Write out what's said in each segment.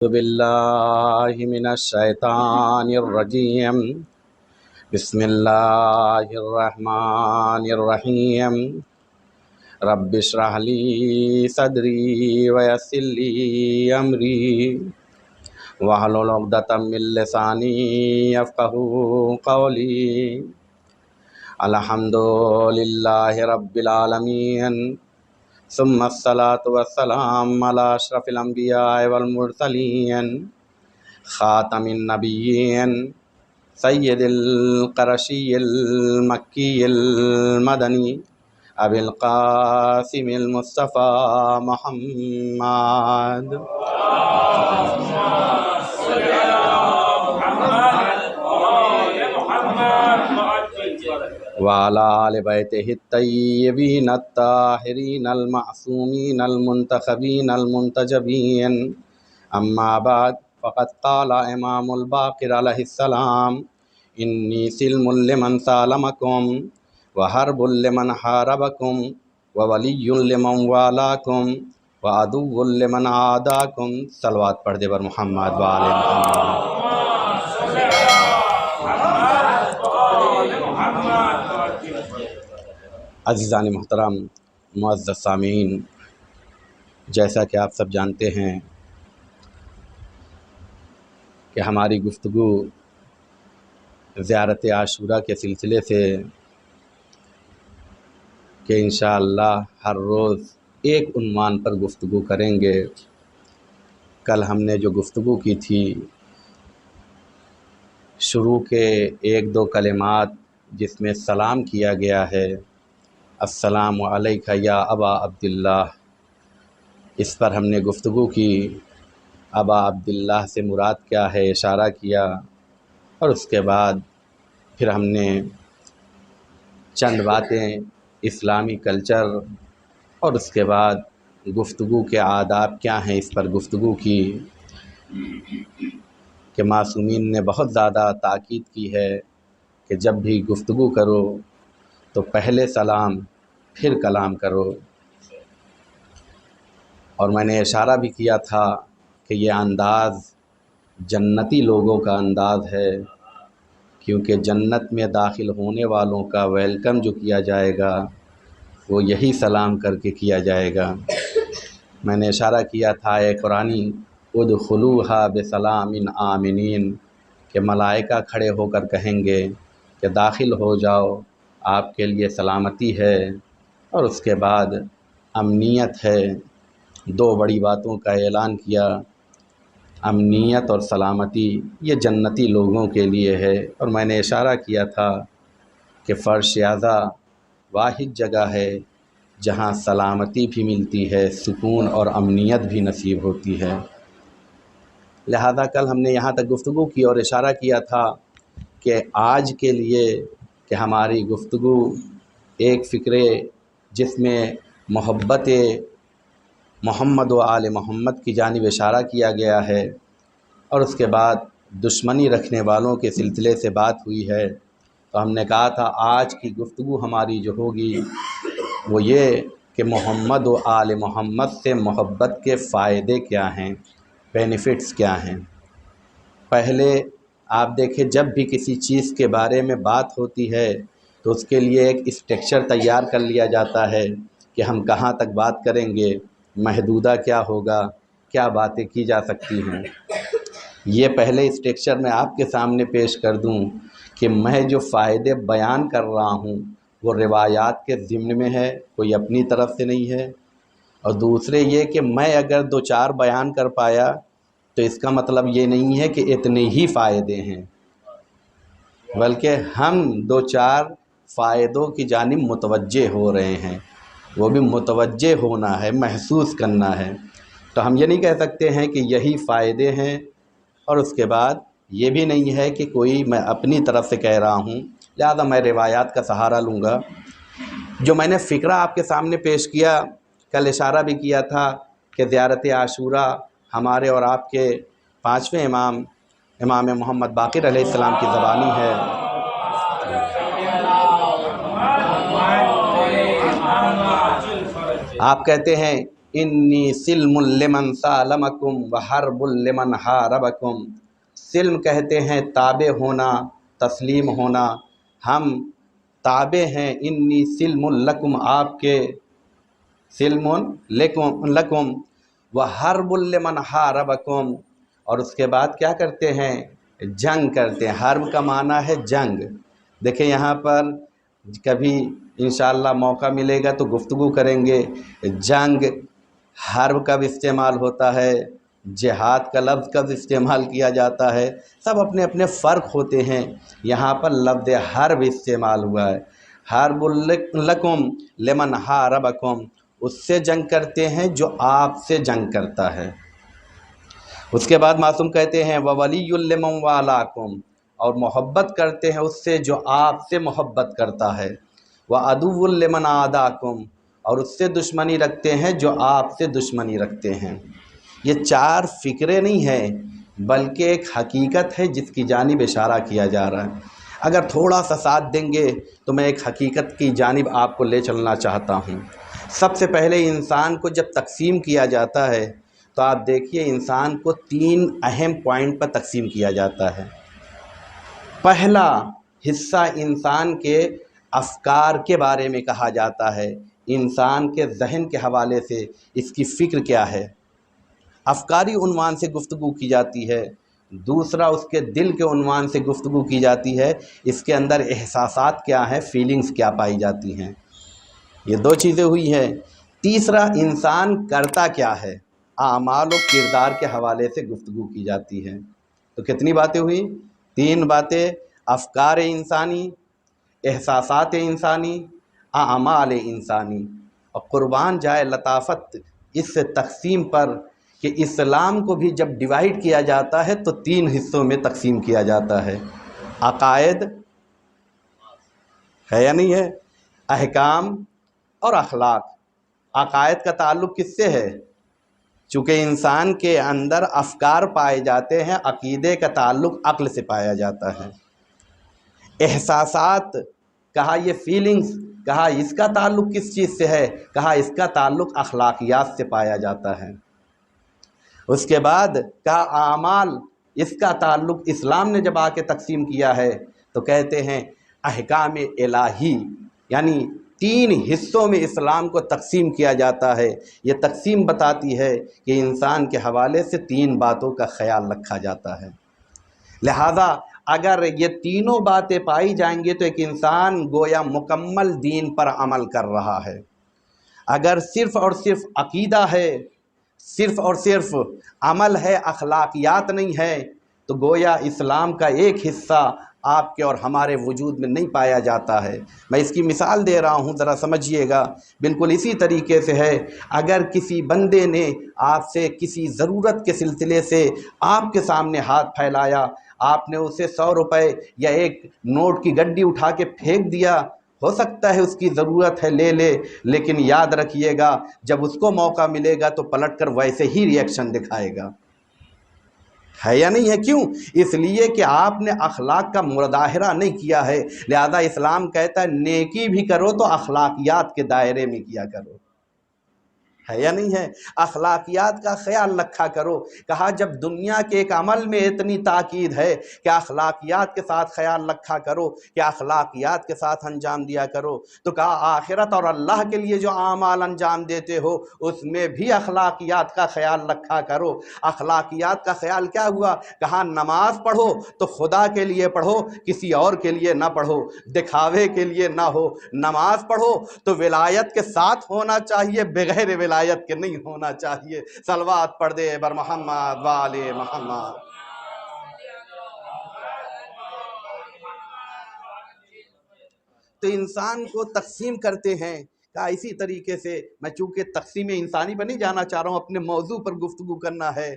أعوذ بالله من الشيطان الرجيم بسم الله الرحمن الرحيم رب اشرح لي صدري ويسر لي أمري واحلل عقدة من لساني يفقهوا قولي الحمد لله رب العالمين ثم الصلاة والسلام على أشرف الأنبياء والمرسلين خاتم النبيين سيد القرشي المكي المدني أبي القاسم المصطفى محمد وعلى آل بیتہ الطیبین الطاہرین المعصومین المنتخبین المنتجبین اما بعد فقد قال امام الباقر علیہ السلام انی سلم لمن سالمکم وحرب لمن حاربکم وولی لمن والاکم وعدو لمن عاداکم۔ صلوات پڑھ دے بر محمد وآل محمد۔ عزیزان محترم، معزز سامعین، جیسا کہ آپ سب جانتے ہیں کہ ہماری گفتگو زیارت عاشوراء کے سلسلے سے کہ انشاءاللہ ہر روز ایک عنوان پر گفتگو کریں گے۔ کل ہم نے جو گفتگو کی تھی، شروع کے ایک دو کلمات جس میں سلام کیا گیا ہے، السلام علیکہ یا ابا عبداللہ، اس پر ہم نے گفتگو کی۔ ابا عبداللہ سے مراد کیا ہے اشارہ کیا، اور اس کے بعد پھر ہم نے چند باتیں اسلامی کلچر اور اس کے بعد گفتگو کے آداب کیا ہیں اس پر گفتگو کی کہ معصومین نے بہت زیادہ تاکید کی ہے کہ جب بھی گفتگو کرو تو پہلے سلام پھر کلام کرو، اور میں نے اشارہ بھی کیا تھا کہ یہ انداز جنتی لوگوں کا انداز ہے، کیونکہ جنت میں داخل ہونے والوں کا ویلکم جو کیا جائے گا وہ یہی سلام کر کے کیا جائے گا۔ میں نے اشارہ کیا تھا قرآنی ادخلوها بسلام آمنین کہ ملائکہ کھڑے ہو کر کہیں گے کہ داخل ہو جاؤ، آپ کے لیے سلامتی ہے، اور اس کے بعد امنیت ہے۔ دو بڑی باتوں کا اعلان کیا، امنیت اور سلامتی، یہ جنتی لوگوں کے لیے ہے۔ اور میں نے اشارہ کیا تھا کہ فرش اعظا واحد جگہ ہے جہاں سلامتی بھی ملتی ہے، سکون اور امنیت بھی نصیب ہوتی ہے۔ لہذا کل ہم نے یہاں تک گفتگو کی اور اشارہ کیا تھا کہ آج کے لیے کہ ہماری گفتگو ایک فکرے جس میں محبت محمد و آل محمد کی جانب اشارہ کیا گیا ہے، اور اس کے بعد دشمنی رکھنے والوں کے سلسلے سے بات ہوئی ہے، تو ہم نے کہا تھا آج کی گفتگو ہماری جو ہوگی وہ یہ کہ محمد و آل محمد سے محبت کے فائدے کیا ہیں، بینیفٹس کیا ہیں۔ پہلے آپ دیکھیں جب بھی کسی چیز کے بارے میں بات ہوتی ہے تو اس کے لیے ایک اسٹرکچر تیار کر لیا جاتا ہے کہ ہم کہاں تک بات کریں گے، محدودہ کیا ہوگا، کیا باتیں کی جا سکتی ہیں۔ یہ پہلے اسٹرکچر میں آپ کے سامنے پیش کر دوں کہ میں جو فائدے بیان کر رہا ہوں وہ روایات کے ضمن میں ہے، کوئی اپنی طرف سے نہیں ہے، اور دوسرے یہ کہ میں اگر دو چار بیان کر پایا تو اس کا مطلب یہ نہیں ہے کہ اتنے ہی فائدے ہیں، بلکہ ہم دو چار فائدوں کی جانب متوجہ ہو رہے ہیں، وہ بھی متوجہ ہونا ہے، محسوس کرنا ہے۔ تو ہم یہ نہیں کہہ سکتے ہیں کہ یہی فائدے ہیں، اور اس کے بعد یہ بھی نہیں ہے کہ کوئی میں اپنی طرف سے کہہ رہا ہوں، لہذا میں روایات کا سہارا لوں گا۔ جو میں نے فکرہ آپ کے سامنے پیش کیا، کل اشارہ بھی کیا تھا کہ زیارت عاشوراء ہمارے اور آپ کے پانچویں امام محمد باقر علیہ السلام کی زبانی ہے۔ آپ کہتے ہیں انی سلم لمن سالمکم وحرب لمن حاربکم۔ سلم کہتے ہیں تابع ہونا، تسلیم ہونا، ہم تابع ہیں، انی سلم لکم آپ کے، سلم لکم وحرب لمن حاربکم، اور اس کے بعد کیا کرتے ہیں؟ جنگ کرتے ہیں۔ حرب کا معنی ہے جنگ۔ دیکھیں یہاں پر کبھی انشاءاللہ موقع ملے گا تو گفتگو کریں گے۔ جنگ، حرب کب استعمال ہوتا ہے، جہاد کا لفظ کب استعمال کیا جاتا ہے، سب اپنے اپنے فرق ہوتے ہیں۔ یہاں پر لفظ حرب استعمال ہوا ہے۔ حرب لکم لمن حاربکم، اس سے جنگ کرتے ہیں جو آپ سے جنگ کرتا ہے۔ اس کے بعد معصوم کہتے ہیں وولی لمن والاکم، اور محبت کرتے ہیں اس سے جو آپ سے محبت کرتا ہے۔ وعدو لمن عاداکم، اور اس سے دشمنی رکھتے ہیں جو آپ سے دشمنی رکھتے ہیں۔ یہ چار فکرے نہیں ہیں بلکہ ایک حقیقت ہے جس کی جانب اشارہ کیا جا رہا ہے۔ اگر تھوڑا سا ساتھ دیں گے تو میں ایک حقیقت کی جانب آپ کو لے چلنا چاہتا ہوں۔ سب سے پہلے انسان کو جب تقسیم کیا جاتا ہے تو آپ دیکھیے انسان کو 3 اہم پوائنٹ پر تقسیم کیا جاتا ہے۔ پہلا حصہ انسان کے افکار کے بارے میں کہا جاتا ہے، انسان کے ذہن کے حوالے سے اس کی فکر کیا ہے، افکاری عنوان سے گفتگو کی جاتی ہے۔ دوسرا اس کے دل کے عنوان سے گفتگو کی جاتی ہے، اس کے اندر احساسات کیا ہیں، فیلنگز کیا پائی جاتی ہیں۔ یہ 2 چیزیں ہوئی ہیں۔ تیسرا انسان کرتا کیا ہے، اعمال و کردار کے حوالے سے گفتگو کی جاتی ہے۔ تو کتنی باتیں ہوئی؟ 3 باتیں، افکار انسانی، احساسات انسانی، اعمال انسانی۔ اور قربان جائے لطافت اس تقسیم پر کہ اسلام کو بھی جب ڈیوائیڈ کیا جاتا ہے تو 3 حصوں میں تقسیم کیا جاتا ہے۔ عقائد ہے یا نہیں ہے، احکام اور اخلاق۔ عقائد کا تعلق کس سے ہے؟ چونکہ انسان کے اندر افکار پائے جاتے ہیں، عقیدے کا تعلق عقل سے پایا جاتا ہے۔ احساسات کہا یہ فیلنگز، کہا اس کا تعلق کس چیز سے ہے، کہا اس کا تعلق اخلاقیات سے پایا جاتا ہے۔ اس کے بعد کہا اعمال، اس کا تعلق اسلام نے جب آ کے تقسیم کیا ہے تو کہتے ہیں احکام الہی، یعنی 3 حصوں میں اسلام کو تقسیم کیا جاتا ہے۔ یہ تقسیم بتاتی ہے کہ انسان کے حوالے سے 3 باتوں کا خیال رکھا جاتا ہے۔ لہذا اگر یہ تینوں باتیں پائی جائیں گی تو ایک انسان گویا مکمل دین پر عمل کر رہا ہے۔ اگر صرف اور صرف عقیدہ ہے، صرف اور صرف عمل ہے، اخلاقیات نہیں ہے، تو گویا اسلام کا ایک حصہ آپ کے اور ہمارے وجود میں نہیں پایا جاتا ہے۔ میں اس کی مثال دے رہا ہوں، ذرا سمجھیے گا۔ بالکل اسی طریقے سے ہے، اگر کسی بندے نے آپ سے کسی ضرورت کے سلسلے سے آپ کے سامنے ہاتھ پھیلایا، آپ نے اسے 100 روپے یا ایک نوٹ کی گڈی اٹھا کے پھینک دیا، ہو سکتا ہے اس کی ضرورت ہے لے لے، لیکن یاد رکھیے گا جب اس کو موقع ملے گا تو پلٹ کر ویسے ہی ری ایکشن دکھائے گا، ہے یا نہیں ہے؟ کیوں؟ اس لیے کہ آپ نے اخلاق کا مظاہرہ نہیں کیا ہے۔ لہذا اسلام کہتا ہے نیکی بھی کرو تو اخلاقیات کے دائرے میں کیا کرو، ہے یا نہیں ہے؟ اخلاقیات کا خیال رکھا کرو۔ کہا جب دنیا کے ایک عمل میں اتنی تاکید ہے کہ اخلاقیات کے ساتھ خیال رکھا کرو، کہ اخلاقیات کے ساتھ انجام دیا کرو، تو کہا آخرت اور اللہ کے لیے جو اعمال انجام دیتے ہو اس میں بھی اخلاقیات کا خیال رکھا کرو۔ اخلاقیات کا خیال کیا ہوا؟ کہا نماز پڑھو تو خدا کے لیے پڑھو، کسی اور کے لیے نہ پڑھو، دکھاوے کے لیے نہ ہو۔ نماز پڑھو تو ولایت کے ساتھ ہونا چاہیے، بغیر ولایت کے نہیں ہونا چاہیے۔ صلوات پڑھ دے بر محمد وآل محمد۔ تو انسان کو تقسیم کرتے ہیں۔ کہا اسی طریقے سے، میں چونکہ تقسیم انسانی پر نہیں جانا چاہ رہا ہوں، اپنے موضوع پر گفتگو کرنا ہے۔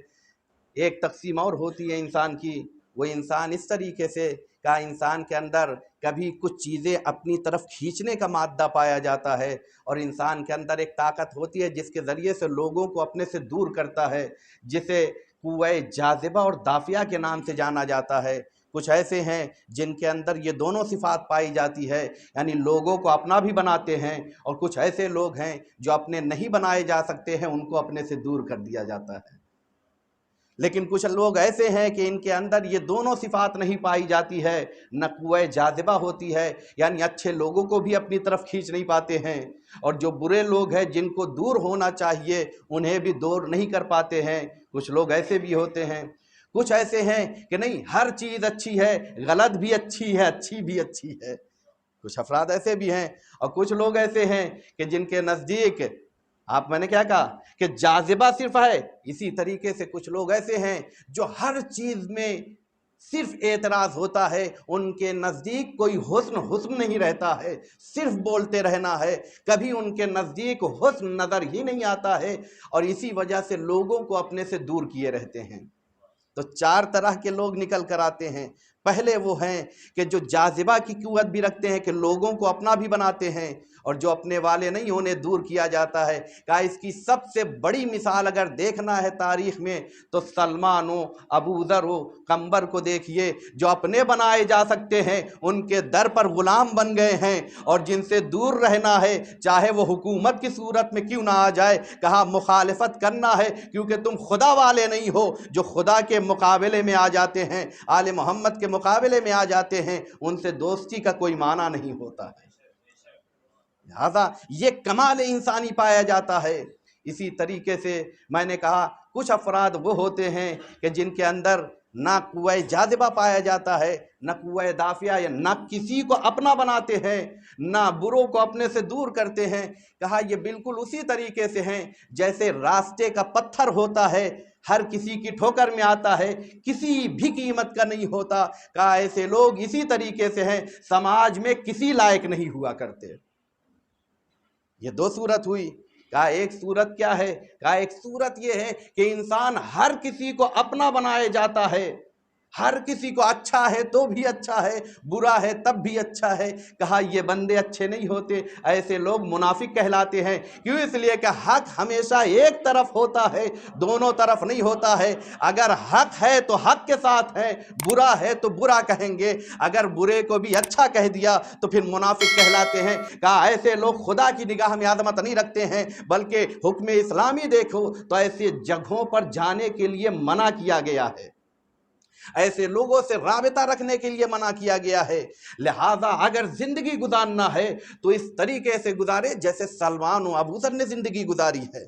ایک تقسیم اور ہوتی ہے انسان کی، وہ انسان اس طریقے سے، کہا انسان کے اندر کبھی کچھ چیزیں اپنی طرف کھینچنے کا مادہ پایا جاتا ہے، اور انسان کے اندر ایک طاقت ہوتی ہے جس کے ذریعے سے لوگوں کو اپنے سے دور کرتا ہے، جسے قوہ جاذبہ اور دافعہ کے نام سے جانا جاتا ہے۔ کچھ ایسے ہیں جن کے اندر یہ دونوں صفات پائی جاتی ہے، یعنی لوگوں کو اپنا بھی بناتے ہیں، اور کچھ ایسے لوگ ہیں جو اپنے نہیں بنائے جا سکتے ہیں، ان کو اپنے سے دور کر دیا جاتا ہے۔ لیکن کچھ لوگ ایسے ہیں کہ ان کے اندر یہ دونوں صفات نہیں پائی جاتی ہے، نہ قوہ جاذبہ ہوتی ہے، یعنی اچھے لوگوں کو بھی اپنی طرف کھینچ نہیں پاتے ہیں، اور جو برے لوگ ہیں جن کو دور ہونا چاہیے انہیں بھی دور نہیں کر پاتے ہیں۔ کچھ لوگ ایسے بھی ہوتے ہیں، کچھ ایسے ہیں کہ نہیں ہر چیز اچھی ہے، غلط بھی اچھی ہے، اچھی بھی اچھی ہے۔ کچھ افراد ایسے بھی ہیں، اور کچھ لوگ ایسے ہیں کہ جن کے نزدیک میں نے کیا کہا کہ جاذبہ صرف ہے، اسی طریقے سے کچھ لوگ ایسے ہیں جو ہر چیز میں صرف اعتراض ہوتا ہے، ان کے نزدیک کوئی حسن نہیں رہتا ہے، صرف بولتے رہنا ہے، کبھی ان کے نزدیک حسن نظر ہی نہیں آتا ہے، اور اسی وجہ سے لوگوں کو اپنے سے دور کیے رہتے ہیں۔ تو چار طرح کے لوگ نکل کر آتے ہیں۔ پہلے وہ ہیں کہ جو جاذبہ کی قوت بھی رکھتے ہیں، کہ لوگوں کو اپنا بھی بناتے ہیں، اور جو اپنے والے نہیں انہیں دور کیا جاتا ہے۔ کہا اس کی سب سے بڑی مثال اگر دیکھنا ہے تاریخ میں تو سلمان ہو، ابو ذر ہو، قمبر کو دیکھیے، جو اپنے بنائے جا سکتے ہیں ان کے در پر غلام بن گئے ہیں، اور جن سے دور رہنا ہے چاہے وہ حکومت کی صورت میں کیوں نہ آ جائے، کہا مخالفت کرنا ہے، کیونکہ تم خدا والے نہیں ہو۔ جو خدا کے مقابلے میں آ جاتے ہیں، آل محمد کے مقابلے میں آ جاتے ہیں، ان سے دوستی کا کوئی معنی نہیں ہوتا ہے۔ لہذا یہ کمال انسانی پایا جاتا ہے۔ اسی طریقے سے میں نے کہا کچھ افراد وہ ہوتے ہیں کہ جن کے اندر نہ قوہ جاذبہ پایا جاتا ہے، نہ قوہ دافعہ، یا نہ کسی کو اپنا بناتے ہیں، نہ بروں کو اپنے سے دور کرتے ہیں۔ کہا یہ بالکل اسی طریقے سے ہیں جیسے راستے کا پتھر ہوتا ہے، ہر کسی کی ٹھوکر میں آتا ہے، کسی بھی قیمت کا نہیں ہوتا۔ کہا ایسے لوگ اسی طریقے سے ہیں، سماج میں کسی لائق نہیں ہوا کرتے۔ یہ دو صورت ہوئی۔ کہا ایک صورت کیا ہے؟ کہا ایک صورت یہ ہے کہ انسان ہر کسی کو اپنا بنائے جاتا ہے، ہر کسی کو اچھا ہے تو بھی اچھا ہے، برا ہے تب بھی اچھا ہے۔ کہا یہ بندے اچھے نہیں ہوتے، ایسے لوگ منافق کہلاتے ہیں۔ کیوں؟ اس لیے کہ حق ہمیشہ ایک طرف ہوتا ہے، دونوں طرف نہیں ہوتا ہے۔ اگر حق ہے تو حق کے ساتھ ہے، برا ہے تو برا کہیں گے، اگر برے کو بھی اچھا کہہ دیا تو پھر منافق کہلاتے ہیں۔ کہا ایسے لوگ خدا کی نگاہ میں عظمت نہیں رکھتے ہیں، بلکہ حکم اسلامی دیکھو تو ایسے جگہوں پر جانے کے لیے منع کیا گیا ہے، ایسے لوگوں سے رابطہ رکھنے کے لیے منع کیا گیا ہے۔ لہذا اگر زندگی گزارنا ہے تو اس طریقے سے گزارے جیسے سلمان و ابو ذر نے زندگی گزاری ہے۔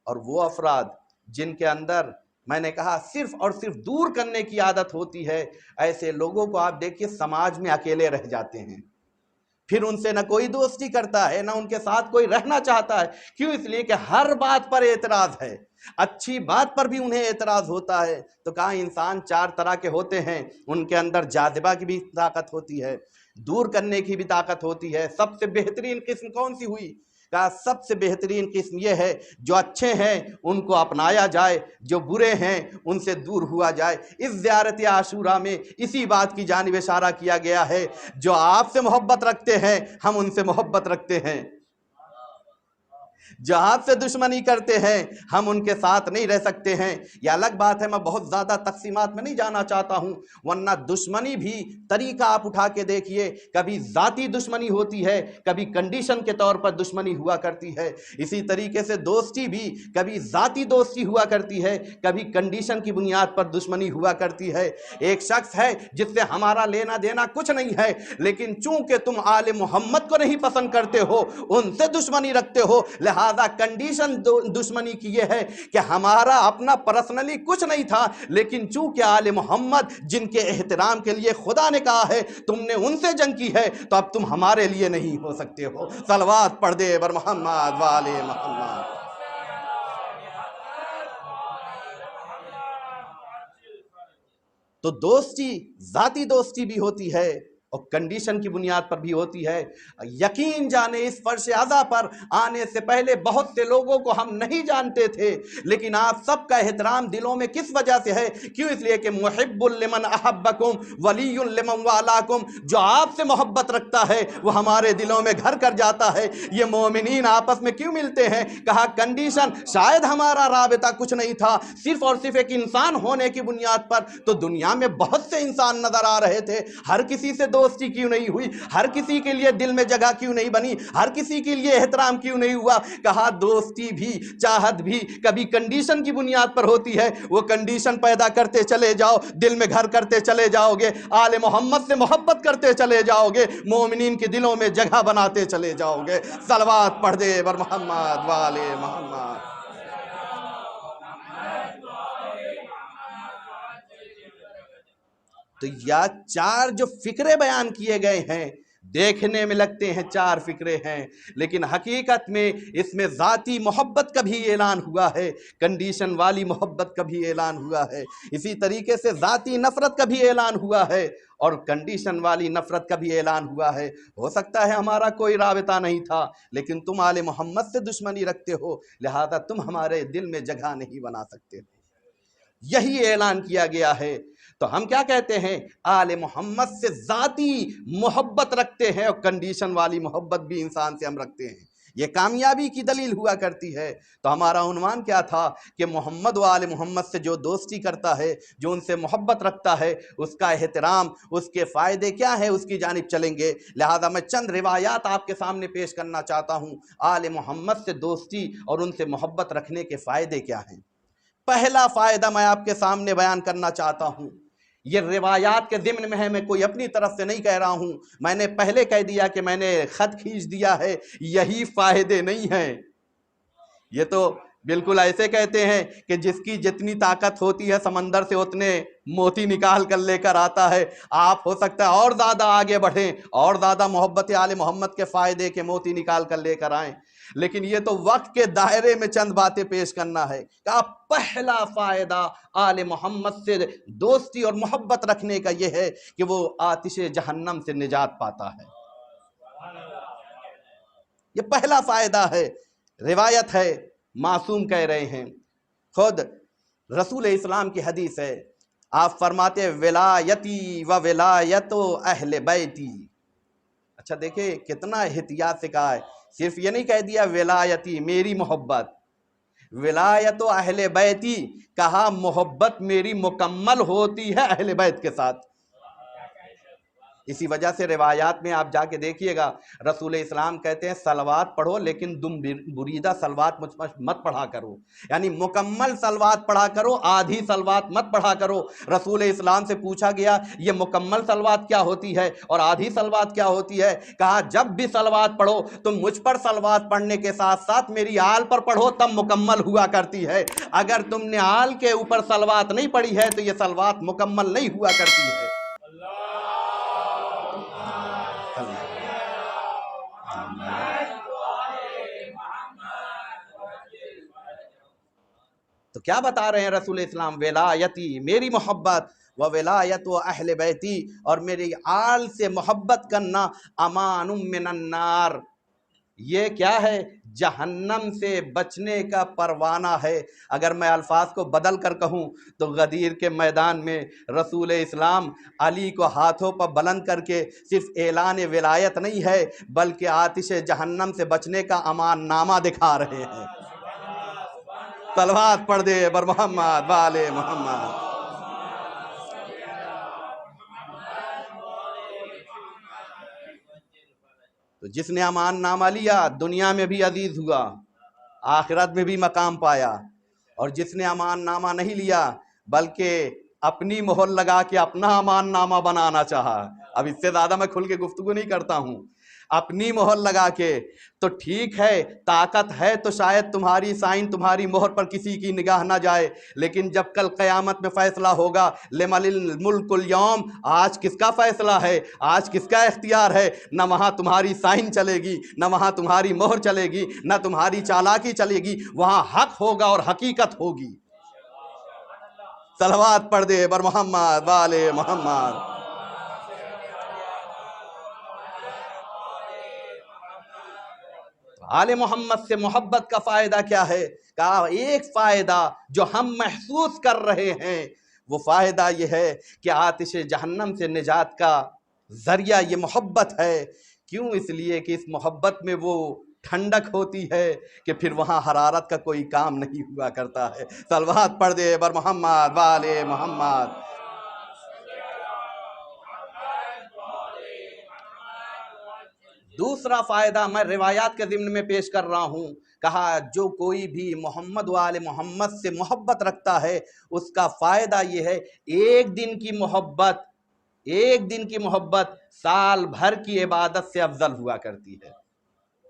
اور وہ افراد جن کے اندر میں نے کہا صرف اور صرف دور کرنے کی عادت ہوتی ہے، ایسے لوگوں کو آپ دیکھیے سماج میں اکیلے رہ جاتے ہیں، پھر ان سے نہ کوئی دوستی کرتا ہے، نہ ان کے ساتھ کوئی رہنا چاہتا ہے۔ کیوں؟ اس لیے کہ ہر بات پر اعتراض ہے، اچھی بات پر بھی انہیں اعتراض ہوتا ہے۔ تو کہا انسان چار طرح کے ہوتے ہیں، ان کے اندر جاذبہ کی بھی طاقت ہوتی ہے، دور کرنے کی بھی طاقت ہوتی ہے۔ سب سے بہترین قسم کون سی ہوئی؟ کہا سب سے بہترین قسم یہ ہے جو اچھے ہیں ان کو اپنایا جائے، جو برے ہیں ان سے دور ہوا جائے۔ اس زیارت عاشوراء میں اسی بات کی جانب اشارہ کیا گیا ہے، جو آپ سے محبت رکھتے ہیں ہم ان سے محبت رکھتے ہیں، جو آپ سے دشمنی کرتے ہیں ہم ان کے ساتھ نہیں رہ سکتے ہیں۔ یہ الگ بات ہے، میں بہت زیادہ تقسیمات میں نہیں جانا چاہتا ہوں، ورنہ دشمنی بھی طریقہ آپ اٹھا کے دیکھیے، کبھی ذاتی دشمنی ہوتی ہے، کبھی کنڈیشن کے طور پر دشمنی ہوا کرتی ہے۔ اسی طریقے سے دوستی بھی کبھی ذاتی دوستی ہوا کرتی ہے، کبھی کنڈیشن کی بنیاد پر دشمنی ہوا کرتی ہے۔ ایک شخص ہے جس سے ہمارا لینا دینا کچھ نہیں ہے، لیکن چونکہ تم آل محمد کو نہیں پسند کرتے ہو ان سے دشمنی رکھتے ہو، لہذا کنڈیشن دشمنی کی یہ ہے کہ ہمارا اپنا پرسنلی کچھ نہیں تھا، لیکن چونکہ آل محمد جن کے احترام کے لیے خدا نے کہا ہے تم نے ان سے جنگ کی ہے تو اب تم ہمارے لیے نہیں ہو سکتے ہو۔ صلوات پڑھ دے بر محمد وآل محمد۔ تو دوستی ذاتی دوستی بھی ہوتی ہے، اور کنڈیشن کی بنیاد پر بھی ہوتی ہے۔ یقین جانے اس فرش عزا پر آنے سے پہلے بہت سے لوگوں کو ہم نہیں جانتے تھے، لیکن آپ سب کا احترام دلوں میں کس وجہ سے ہے؟ کیوں؟ اس لیے کہ محب لمن احبکم ولی لمن والاکم، جو آپ سے محبت رکھتا ہے وہ ہمارے دلوں میں گھر کر جاتا ہے۔ یہ مومنین آپس میں کیوں ملتے ہیں؟ کہا کنڈیشن، شاید ہمارا رابطہ کچھ نہیں تھا، صرف اور صرف ایک انسان ہونے کی بنیاد پر تو دنیا میں بہت سے انسان نظر آ رہے تھے، ہر کسی سے دوستی کیوں نہیں ہوئی؟ ہر کسی کے لیے دل میں جگہ کیوں نہیں بنی؟ ہر کسی کے لیے احترام کیوں نہیں ہوا؟ کہا دوستی بھی، چاہت بھی کبھی کنڈیشن کی بنیاد پر ہوتی ہے، وہ کنڈیشن پیدا کرتے چلے جاؤ، دل میں گھر کرتے چلے جاؤ گے، آل محمد سے محبت کرتے چلے جاؤ گے، مومنین کے دلوں میں جگہ بناتے چلے جاؤ گے۔ صلوات پڑھ دے بر محمد والے محمد۔ تو یا چار جو فکرے بیان کیے گئے ہیں، دیکھنے میں لگتے ہیں چار فکرے ہیں، لیکن حقیقت میں اس میں ذاتی محبت کا بھی اعلان ہوا ہے، کنڈیشن والی محبت کا بھی اعلان ہوا ہے، اسی طریقے سے ذاتی نفرت کا بھی اعلان ہوا ہے اور کنڈیشن والی نفرت کا بھی اعلان ہوا ہے۔ ہو سکتا ہے ہمارا کوئی رابطہ نہیں تھا، لیکن تم آل محمد سے دشمنی رکھتے ہو، لہذا تم ہمارے دل میں جگہ نہیں بنا سکتے ہو، یہی اعلان کیا گیا ہے۔ تو ہم کیا کہتے ہیں؟ آل محمد سے ذاتی محبت رکھتے ہیں، اور کنڈیشن والی محبت بھی انسان سے ہم رکھتے ہیں، یہ کامیابی کی دلیل ہوا کرتی ہے۔ تو ہمارا عنوان کیا تھا کہ محمد و آل محمد سے جو دوستی کرتا ہے، جو ان سے محبت رکھتا ہے، اس کا احترام، اس کے فائدے کیا ہیں، اس کی جانب چلیں گے۔ لہذا میں چند روایات آپ کے سامنے پیش کرنا چاہتا ہوں، آل محمد سے دوستی اور ان سے محبت رکھنے کے فائدے کیا ہیں۔ پہلا فائدہ میں آپ کے سامنے بیان کرنا چاہتا ہوں، یہ روایات کے ضمن میں ہے، میں کوئی اپنی طرف سے نہیں کہہ رہا ہوں، میں نے پہلے کہہ دیا کہ میں نے خط کھینچ دیا ہے، یہی فائدے نہیں ہیں۔ یہ تو بالکل ایسے کہتے ہیں کہ جس کی جتنی طاقت ہوتی ہے سمندر سے اتنے موتی نکال کر لے کر آتا ہے، آپ ہو سکتا ہے اور زیادہ آگے بڑھیں اور زیادہ محبت آل محمد کے فائدے کے موتی نکال کر لے کر آئیں، لیکن یہ تو وقت کے دائرے میں چند باتیں پیش کرنا ہے۔ کہ پہلا فائدہ آل محمد سے دوستی اور محبت رکھنے کا یہ ہے کہ وہ آتش جہنم سے نجات پاتا ہے، یہ پہلا فائدہ ہے۔ روایت ہے، معصوم کہہ رہے ہیں، خود رسول اسلام کی حدیث ہے، آپ فرماتے ولایتی و ولایت اہل بیتی۔ اچھا دیکھیں کتنا احتیاط سے کہا ہے، صرف یہ نہیں کہہ دیا ولایتی میری محبت، ولایت اہل بیتی کہا محبت میری مکمل ہوتی ہے اہل بیت کے ساتھ۔ اسی وجہ سے روایات میں آپ جا کے دیکھیے گا، رسول اسلام کہتے ہیں صلوات پڑھو لیکن تم بریدہ صلوات مت پڑھا کرو، یعنی مکمل صلوات پڑھا کرو، آدھی صلوات مت پڑھا کرو۔ رسول اسلام سے پوچھا گیا یہ مکمل صلوات کیا ہوتی ہے اور آدھی صلوات کیا ہوتی ہے؟ کہا جب بھی صلوات پڑھو تم مجھ پر صلوات پڑھنے کے ساتھ ساتھ میری آل پر پڑھو، تب مکمل ہوا کرتی ہے۔ اگر تم نے آل کے اوپر صلوات نہیں پڑھی ہے تو یہ صلوات مکمل نہیں ہوا کرتی ہے۔ تو کیا بتا رہے ہیں رسول اسلام؟ ولایتی میری محبت، و ولایت و اہل بیتی اور میری آل سے محبت کرنا، امان من النار، یہ کیا ہے؟ جہنم سے بچنے کا پروانہ ہے۔ اگر میں الفاظ کو بدل کر کہوں تو غدیر کے میدان میں رسول اسلام علی کو ہاتھوں پر بلند کر کے صرف اعلان ولایت نہیں ہے بلکہ آتش جہنم سے بچنے کا امان نامہ دکھا رہے ہیں۔ صلوات پڑھ دے بر محمد والے محمد۔ تو جس نے امان نامہ لیا دنیا میں بھی عزیز ہوا، آخرت میں بھی مقام پایا، اور جس نے امان نامہ نہیں لیا بلکہ اپنی مہر لگا کے اپنا امان نامہ بنانا چاہا، اب اس سے زیادہ میں کھل کے گفتگو نہیں کرتا ہوں، اپنی مہر لگا کے، تو ٹھیک ہے طاقت ہے تو شاید تمہاری سائن تمہاری مہر پر کسی کی نگاہ نہ جائے، لیکن جب کل قیامت میں فیصلہ ہوگا لمن الملک اليوم، آج کس کا فیصلہ ہے، آج کس کا اختیار ہے، نہ وہاں تمہاری سائن چلے گی، نہ وہاں تمہاری مہر چلے گی، نہ تمہاری چالاکی چلے گی، وہاں حق ہوگا اور حقیقت ہوگی۔ صلوات پڑھ دے بر محمد والے محمد۔ آل محمد سے محبت کا فائدہ کیا ہے؟ کہا ایک فائدہ جو ہم محسوس کر رہے ہیں وہ فائدہ یہ ہے کہ آتش جہنم سے نجات کا ذریعہ یہ محبت ہے۔ کیوں؟ اس لیے کہ اس محبت میں وہ ٹھنڈک ہوتی ہے کہ پھر وہاں حرارت کا کوئی کام نہیں ہوا کرتا ہے۔ صلوات پڑھ دے بر محمد والے محمد۔ دوسرا فائدہ میں روایات کے ضمن میں پیش کر رہا ہوں، کہا جو کوئی بھی محمد و آل محمد سے محبت رکھتا ہے اس کا فائدہ یہ ہے ایک دن کی محبت سال بھر کی عبادت سے افضل ہوا کرتی ہے۔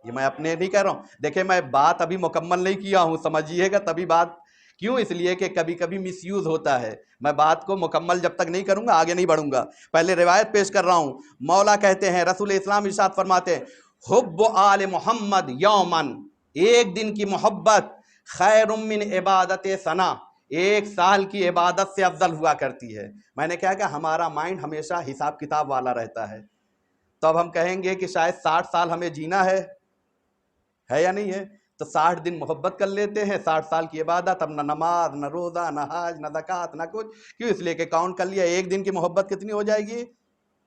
یہ میں اپنے نہیں کہہ رہا ہوں، دیکھیں میں بات ابھی مکمل نہیں کیا ہوں، سمجھیے گا تبھی بات۔ کیوں؟ اس لیے کہ کبھی کبھی مس یوز ہوتا ہے، میں بات کو مکمل جب تک نہیں کروں گا آگے نہیں بڑھوں گا۔ پہلے روایت پیش کر رہا ہوں، مولا کہتے ہیں، رسول اسلام ارشاد فرماتے ہیں، حب آل محمد یومن، ایک دن کی محبت خیر من عبادت سنہ، ایک سال کی عبادت سے افضل ہوا کرتی ہے۔ میں نے کہا کہ ہمارا مائنڈ ہمیشہ حساب کتاب والا رہتا ہے، تو اب ہم کہیں گے کہ شاید 60 سال ہمیں جینا ہے یا نہیں ہے، تو 60 دن محبت کر لیتے ہیں، 60 سال کی عبادت، اب نہ نماز نہ روزہ نہ حج نہ زکوٰۃ نہ کچھ۔ کیوں؟ اس لیے کہ کاؤنٹ کر لیا ایک دن کی محبت کتنی ہو جائے گی؟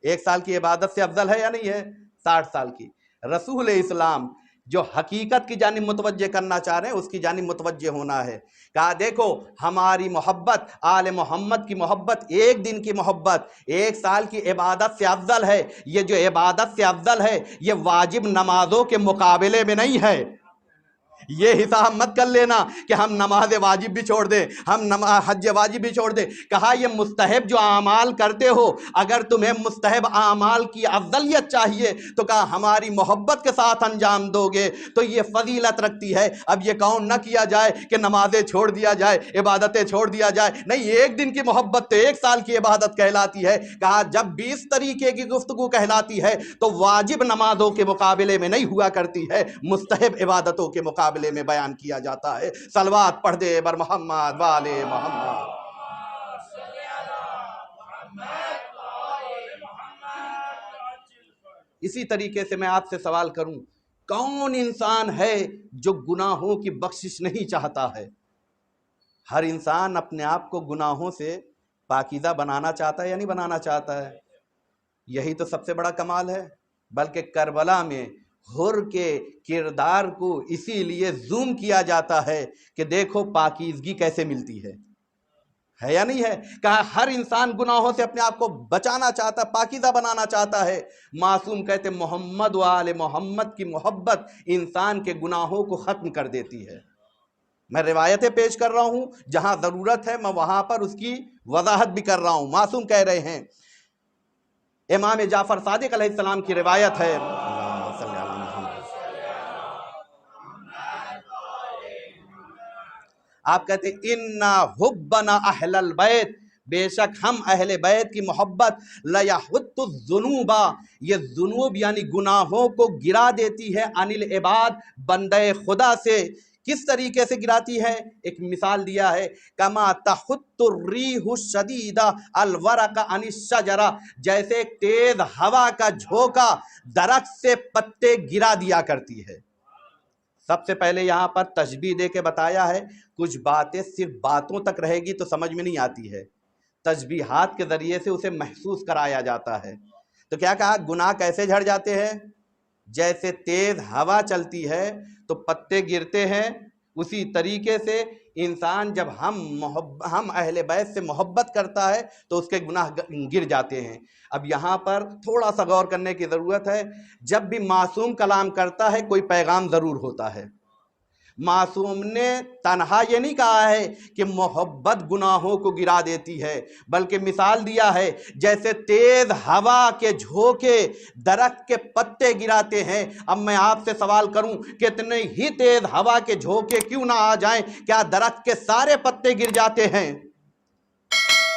ایک سال کی عبادت سے افضل ہے یا نہیں ہے؟ 60 سال کی۔ رسول اسلام جو حقیقت کی جانب متوجہ کرنا چاہ رہے ہیں اس کی جانب متوجہ ہونا ہے۔ کہا دیکھو ہماری محبت، آل محمد کی محبت، ایک دن کی محبت ایک سال کی عبادت سے افضل ہے۔ یہ جو عبادت سے افضل ہے یہ واجب نمازوں کے مقابلے میں نہیں ہے۔ یہ حساب مت کر لینا کہ ہم نماز واجب بھی چھوڑ دیں، ہم حج واجب بھی چھوڑ دیں۔ کہا یہ مستحب جو اعمال کرتے ہو، اگر تمہیں مستحب اعمال کی افضلیت چاہیے تو کہا ہماری محبت کے ساتھ انجام دو گے تو یہ فضیلت رکھتی ہے۔ اب یہ کاؤنٹ نہ کیا جائے کہ نمازیں چھوڑ دیا جائے، عبادتیں چھوڑ دیا جائے، نہیں، ایک دن کی محبت تو ایک سال کی عبادت کہلاتی ہے۔ کہا جب بھی اس طریقے کی گفتگو کہلاتی ہے تو واجب نمازوں کے مقابلے میں نہیں ہوا کرتی ہے، مستحب عبادتوں کے مقابلے میں بیان کیا جاتا ہے۔ صلوات پڑھ دے بر محمد والے محمد۔ اسی طریقے سے میں آپ سے سوال کروں، کون انسان ہے جو گناہوں کی بخشش نہیں چاہتا ہے؟ ہر انسان اپنے آپ کو گناہوں سے پاکیزہ بنانا چاہتا ہے یا نہیں بنانا چاہتا ہے؟ یہی تو سب سے بڑا کمال ہے۔ بلکہ کربلا میں حر کے کردار کو اسی لیے زوم کیا جاتا ہے کہ دیکھو پاکیزگی کیسے ملتی ہے یا نہیں ہے؟ کہا ہر انسان گناہوں سے اپنے آپ کو بچانا چاہتا ہے، پاکیزہ بنانا چاہتا ہے۔ معصوم کہتے محمد و آل محمد کی محبت انسان کے گناہوں کو ختم کر دیتی ہے۔ میں روایتیں پیش کر رہا ہوں، جہاں ضرورت ہے میں وہاں پر اس کی وضاحت بھی کر رہا ہوں۔ معصوم کہہ رہے ہیں، امام جعفر صادق علیہ السلام کی روایت ہے، آپ کہتے ہیں اِنَّا حُبَّنَا اہل البیت، بے شک ہم اہل بیت کی محبت لَيَحُطُّ الذُّنُوبَ، یہ ذنوب یعنی گناہوں کو گرا دیتی ہے، عن العباد، بندہ خدا سے۔ کس طریقے سے گراتی ہے؟ ایک مثال دیا ہے، کما تحط الریح الشدیدہ الورق عن الشجرہ، جیسے ایک تیز ہوا کا جھونکا درخت سے پتے گرا دیا کرتی ہے۔ سب سے پہلے یہاں پر تشبیہ دے کے بتایا ہے، کچھ باتیں صرف باتوں تک رہے گی تو سمجھ میں نہیں آتی ہے، تشبیہات کے ذریعے سے اسے محسوس کرایا جاتا ہے۔ تو کیا کہا؟ گناہ کیسے جھڑ جاتے ہیں؟ جیسے تیز ہوا چلتی ہے تو پتے گرتے ہیں، اسی طریقے سے انسان جب ہم اہل بیت سے محبت کرتا ہے تو اس کے گناہ گر جاتے ہیں۔ اب یہاں پر تھوڑا سا غور کرنے کی ضرورت ہے، جب بھی معصوم کلام کرتا ہے کوئی پیغام ضرور ہوتا ہے۔ معصوم نے تنہا یہ نہیں کہا ہے کہ محبت گناہوں کو گرا دیتی ہے، بلکہ مثال دیا ہے جیسے تیز ہوا کے جھونکے درخت کے پتے گراتے ہیں۔ اب میں آپ سے سوال کروں، کتنے ہی تیز ہوا کے جھونکے کیوں نہ آ جائیں، کیا درخت کے سارے پتے گر جاتے ہیں؟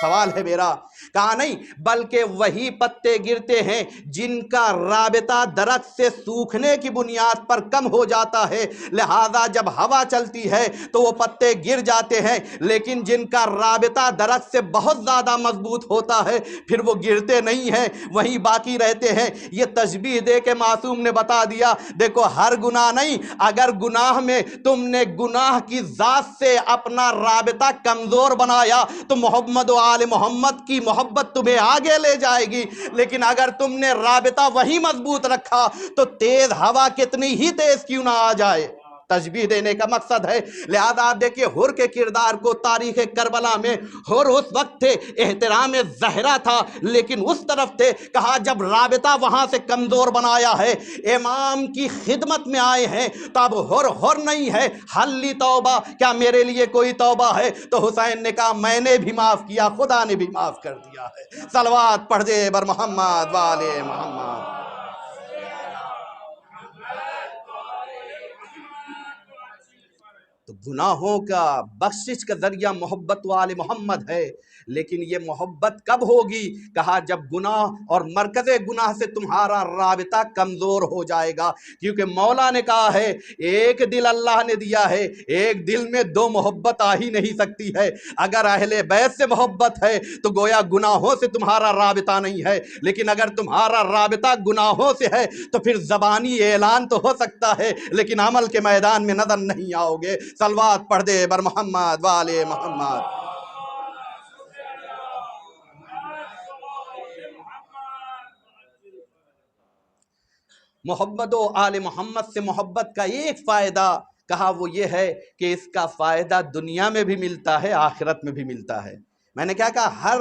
سوال ہے میرا، کہا نہیں، بلکہ وہی پتے گرتے ہیں جن کا رابطہ درخت سے سوکھنے کی بنیاد پر کم ہو جاتا ہے، لہذا جب ہوا چلتی ہے تو وہ پتے گر جاتے ہیں، لیکن جن کا رابطہ درخت سے بہت زیادہ مضبوط ہوتا ہے پھر وہ گرتے نہیں ہیں، وہیں باقی رہتے ہیں۔ یہ تشبیہ دے کے معصوم نے بتا دیا، دیکھو ہر گناہ نہیں، اگر گناہ میں تم نے گناہ کی ذات سے اپنا رابطہ کمزور بنایا تو محمد و آل محمد کی محبت تمہیں آگے لے جائے گی، لیکن اگر تم نے رابطہ وہی مضبوط رکھا تو تیز ہوا کتنی ہی تیز کیوں نہ آ جائے۔ تشبیہ دینے کا مقصد ہے۔ لہذا آپ دیکھیے حر کے کردار کو تاریخ کربلا میں، حر اس وقت تھے احترام زہرا تھا، لیکن اس طرف تھے، کہا جب رابطہ وہاں سے کمزور بنایا ہے، امام کی خدمت میں آئے ہیں تو اب حر نہیں ہے، حلی توبہ، کیا میرے لیے کوئی توبہ ہے؟ تو حسین نے کہا میں نے بھی معاف کیا، خدا نے بھی معاف کر دیا ہے۔ صلوات پڑھ دے بر محمد والے محمد۔ تو گناہوں کا بخشش کا ذریعہ محبت والے محمد ہے، لیکن یہ محبت کب ہوگی؟ کہا جب گناہ اور مرکز گناہ سے تمہارا رابطہ کمزور ہو جائے گا، کیونکہ مولا نے کہا ہے ایک دل اللہ نے دیا ہے، ایک دل میں دو محبت آ ہی نہیں سکتی ہے۔ اگر اہل بیت سے محبت ہے تو گویا گناہوں سے تمہارا رابطہ نہیں ہے، لیکن اگر تمہارا رابطہ گناہوں سے ہے تو پھر زبانی اعلان تو ہو سکتا ہے لیکن عمل کے میدان میں نظر نہیں آؤ گے۔ صلوات پڑھ دے بر محمد والے محمد۔ محمد و آل محمد سے محبت کا ایک فائدہ کہا وہ یہ ہے کہ اس کا فائدہ دنیا میں بھی ملتا ہے، آخرت میں بھی ملتا ہے۔ میں نے کیا کہا، ہر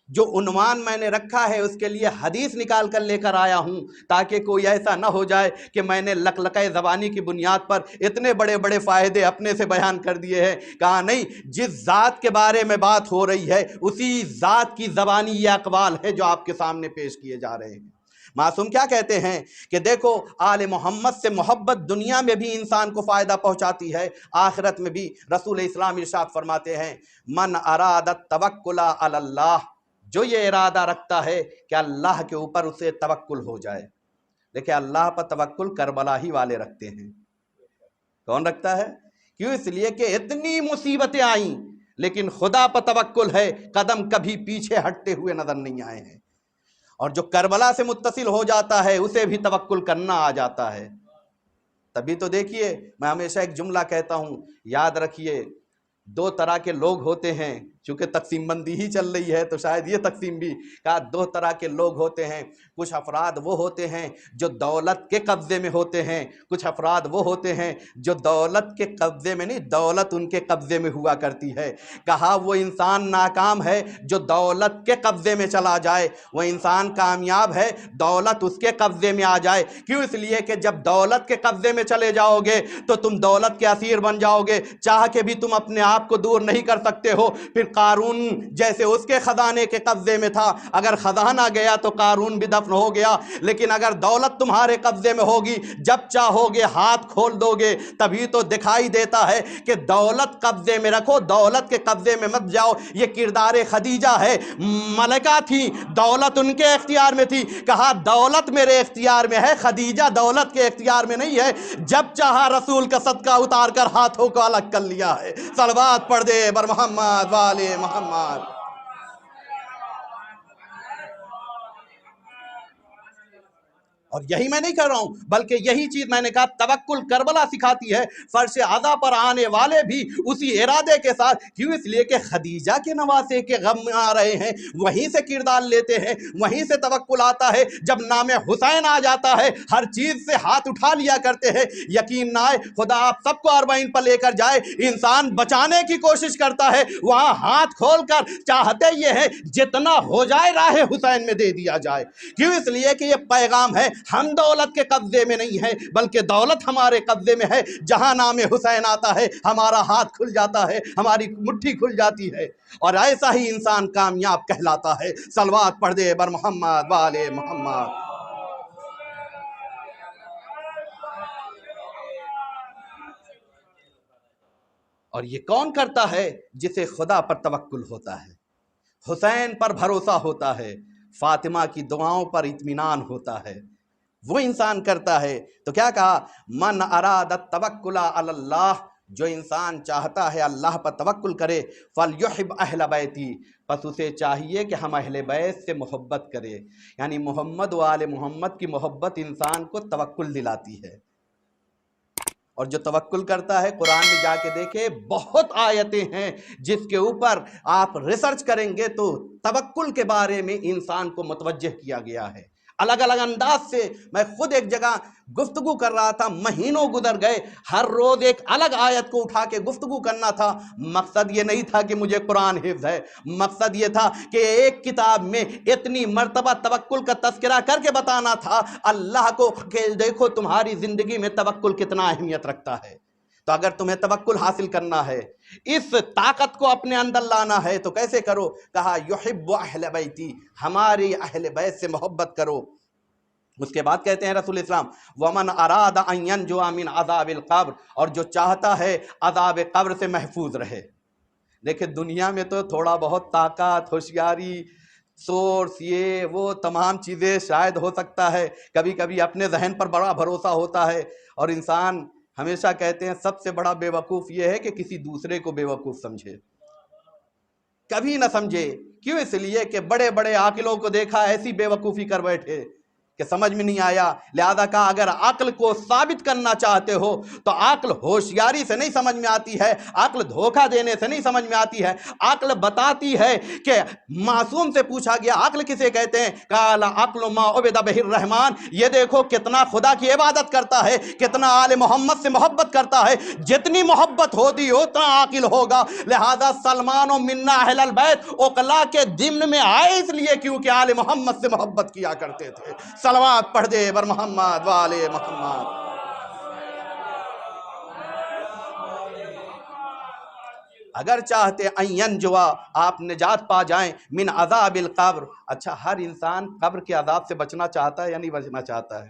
جو عنوان میں نے رکھا ہے اس کے لیے حدیث نکال کر لے کر آیا ہوں، تاکہ کوئی ایسا نہ ہو جائے کہ میں نے لقلقۂ زبانی کی بنیاد پر اتنے بڑے بڑے فائدے اپنے سے بیان کر دیے ہیں۔ کہا نہیں، جس ذات کے بارے میں بات ہو رہی ہے اسی ذات کی زبانی یہ اقوال ہے جو آپ کے سامنے پیش کیے جا رہے ہیں۔ معصوم کیا کہتے ہیں کہ دیکھو آل محمد سے محبت دنیا میں بھی انسان کو فائدہ پہنچاتی ہے، آخرت میں بھی۔ رسول اسلام ارشاد فرماتے ہیں من اراد التوکل علی اللہ، جو یہ ارادہ رکھتا ہے کہ اللہ کے اوپر اسے توکل ہو جائے۔ دیکھیں اللہ پر توکل کربلا ہی والے رکھتے ہیں۔ کون رکھتا ہے؟ کیوں؟ اس لیے کہ اتنی مصیبتیں آئیں لیکن خدا پر توکل ہے، قدم کبھی پیچھے ہٹتے ہوئے نظر نہیں آئے ہیں۔ اور جو کربلا سے متصل ہو جاتا ہے اسے بھی توکل کرنا آ جاتا ہے۔ تبھی تو دیکھیے میں ہمیشہ ایک جملہ کہتا ہوں، یاد رکھیے، دو طرح کے لوگ ہوتے ہیں، چونکہ تقسیم بندی ہی چل رہی ہے تو شاید یہ تقسیم بھی، کہا دو طرح کے لوگ ہوتے ہیں۔ کچھ افراد وہ ہوتے ہیں جو دولت کے قبضے میں ہوتے ہیں، کچھ افراد وہ ہوتے ہیں جو دولت کے قبضے میں نہیں، دولت ان کے قبضے میں ہوا کرتی ہے۔ کہا وہ انسان ناکام ہے جو دولت کے قبضے میں چلا جائے، وہ انسان کامیاب ہے دولت اس کے قبضے میں آ جائے۔ کیوں؟ اس لیے کہ جب دولت کے قبضے میں چلے جاؤ گے تو تم دولت کے اسیر بن جاؤ گے، چاہ کے بھی تم اپنے آپ کو دور نہیں کر سکتے ہو۔ پھر قارون جیسے اس کے خزانے کے قبضے میں تھا، اگر خزانہ گیا تو قارون بھی دفن ہو گیا، لیکن اگر دولت تمہارے قبضے میں ہوگی جب چاہو گے ہاتھ کھول دو گے۔ تبھی تو دکھائی دیتا ہے کہ دولت قبضے میں رکھو، دولت کے قبضے میں مت جاؤ۔ یہ کردار خدیجہ ہے، ملکہ تھی، دولت ان کے اختیار میں تھی، کہا دولت میرے اختیار میں ہے، خدیجہ دولت کے اختیار میں نہیں ہے، جب چاہا رسول کا صدقہ اتار کر ہاتھوں کو الگ کر لیا ہے۔ صلوات پڑھ دے بر محمد والے محمد۔ اور یہی میں نہیں کہہ رہا ہوں بلکہ یہی چیز میں نے کہا توکل کربلا سکھاتی ہے۔ فرش عزا پر آنے والے بھی اسی ارادے کے ساتھ، کیوں؟ اس لیے کہ خدیجہ کے نواسے کے غم میں آ رہے ہیں، وہیں سے کردار لیتے ہیں، وہیں سے توکل آتا ہے۔ جب نام حسین آ جاتا ہے ہر چیز سے ہاتھ اٹھا لیا کرتے ہیں۔ یقین نہ آئے خدا آپ سب کو اربعین پر لے کر جائے، انسان بچانے کی کوشش کرتا ہے، وہاں ہاتھ کھول کر چاہتے یہ ہے جتنا ہو جائے راہ حسین میں دے دیا جائے۔ کیوں؟ اس لیے کہ یہ پیغام ہے ہم دولت کے قبضے میں نہیں ہے بلکہ دولت ہمارے قبضے میں ہے، جہاں نام حسین آتا ہے ہمارا ہاتھ کھل جاتا ہے، ہماری مٹھی کھل جاتی ہے، اور ایسا ہی انسان کامیاب کہلاتا ہے۔ صلوات پڑھ دے بر محمد والے محمد۔ اور یہ کون کرتا ہے؟ جسے خدا پر توکل ہوتا ہے۔ حسین پر بھروسہ ہوتا ہے، فاطمہ کی دعاؤں پر اطمینان ہوتا ہے، وہ انسان کرتا ہے۔ تو کیا کہا؟ من اراد التوکل علی اللہ، جو انسان چاہتا ہے اللہ پر توکل کرے، فلیحب اہل بیتی، پس اسے چاہیے کہ ہم اہل بیت سے محبت کرے۔ یعنی محمد و آل محمد کی محبت انسان کو توکل دلاتی ہے، اور جو توکل کرتا ہے، قرآن میں جا کے دیکھے بہت آیتیں ہیں جس کے اوپر آپ ریسرچ کریں گے تو توکل کے بارے میں انسان کو متوجہ کیا گیا ہے الگ الگ انداز سے۔ میں خود ایک جگہ گفتگو کر رہا تھا، مہینوں گزر گئے، ہر روز ایک الگ آیت کو اٹھا کے گفتگو کرنا تھا۔ مقصد یہ نہیں تھا کہ مجھے قرآن حفظ ہے، مقصد یہ تھا کہ ایک کتاب میں اتنی مرتبہ توکل کا تذکرہ کر کے بتانا تھا اللہ کو کہ دیکھو تمہاری زندگی میں توکل کتنا اہمیت رکھتا ہے۔ تو اگر تمہیں توکل حاصل کرنا ہے، اس طاقت کو اپنے اندر لانا ہے، تو کیسے کرو؟ کہا یحب اہل بیتی، ہماری اہل بیت سے محبت کرو۔ اس کے بعد کہتے ہیں رسول اسلام ومن اراد ان ینجو من عذاب القبر، اور جو چاہتا ہے عذاب قبر سے محفوظ رہے۔ دیکھیں دنیا میں تو تھوڑا بہت طاقت، ہوشیاری، سورس، یہ وہ تمام چیزیں شاید ہو سکتا ہے، کبھی کبھی اپنے ذہن پر بڑا بھروسہ ہوتا ہے، اور انسان ہمیشہ کہتے ہیں سب سے بڑا بے وقوف یہ ہے کہ کسی دوسرے کو بے وقوف سمجھے، کبھی نہ سمجھے۔ کیوں؟ اس لیے کہ بڑے بڑے عاقلوں کو دیکھا ایسی بے وقوفی کر بیٹھے کہ سمجھ میں نہیں آیا۔ لہذا کہا اگر عقل کو ثابت کرنا چاہتے ہو تو عقل ہوشیاری سے نہیں سمجھ میں آتی ہے، عقل دھوکہ دینے سے نہیں سمجھ میں آتی ہے، عقل بتاتی ہے کہ معصوم سے پوچھا گیا عقل کسے کہتے ہیں؟ قال عقل ما عبد بہ الرحمن، یہ دیکھو کتنا خدا کی عبادت کرتا ہے، کتنا آل محمد سے محبت کرتا ہے، جتنی محبت ہوتی اتنا عاقل ہوگا۔ لہذا سلمان و منا اہل البیت عقلا کے ضمن میں آئے اس لیے کیونکہ آل محمد سے محبت کیا کرتے تھے۔ صلوات پڑھ دے بر محمد وآل محمد۔ اگر چاہتے ان ینجوا، آپ نجات پا جائیں، من عذاب القبر، اچھا ہر انسان قبر کے عذاب سے بچنا چاہتا ہے یا نہیں بچنا چاہتا ہے؟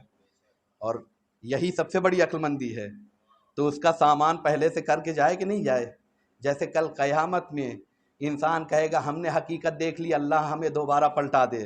اور یہی سب سے بڑی عقل مندی ہے۔ تو اس کا سامان پہلے سے کر کے جائے کہ نہیں جائے؟ جیسے کل قیامت میں انسان کہے گا ہم نے حقیقت دیکھ لی، اللہ ہمیں دوبارہ پلٹا دے،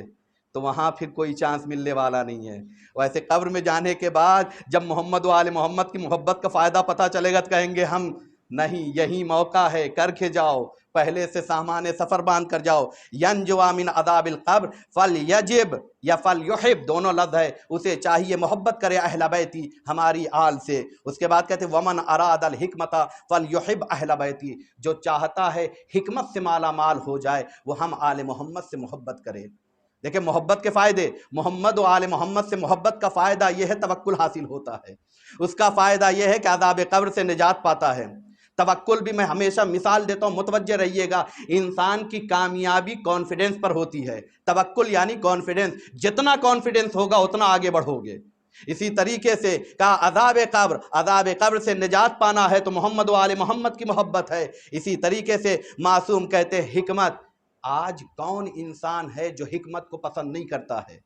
تو وہاں پھر کوئی چانس ملنے والا نہیں ہے۔ ویسے قبر میں جانے کے بعد جب محمد و آل محمد کی محبت کا فائدہ پتہ چلے گا تو کہیں گے ہم نہیں، یہی موقع ہے، کر کے جاؤ، پہلے سے سامان سفر باندھ کر جاؤ۔ ینجوا من عذاب القبر فلیجب یا فلیحب، دونوں لفظ ہے، اسے چاہیے محبت کرے اہل بیتی، ہماری آل سے۔ اس کے بعد کہتے ومن اراد الحکمت فلیحب اہل بیتی، جو چاہتا ہے حکمت سے مالا مال ہو جائے وہ ہم آل محمد سے محبت کرے۔ دیکھیں محبت کے فائدے، محمد و آل محمد سے محبت کا فائدہ یہ ہے توکل حاصل ہوتا ہے، اس کا فائدہ یہ ہے کہ عذاب قبر سے نجات پاتا ہے۔ توکل بھی میں ہمیشہ مثال دیتا ہوں، متوجہ رہیے گا، انسان کی کامیابی کانفیڈنس پر ہوتی ہے۔ توکل یعنی کانفیڈنس، جتنا کانفیڈنس ہوگا اتنا آگے بڑھو گے۔ اسی طریقے سے کہا عذاب قبر، عذاب قبر سے نجات پانا ہے تو محمد و آل محمد کی محبت ہے۔ اسی طریقے سے معصوم کہتے ہیں حکمت، آج کون انسان ہے جو حکمت کو پسند نہیں کرتا ہے؟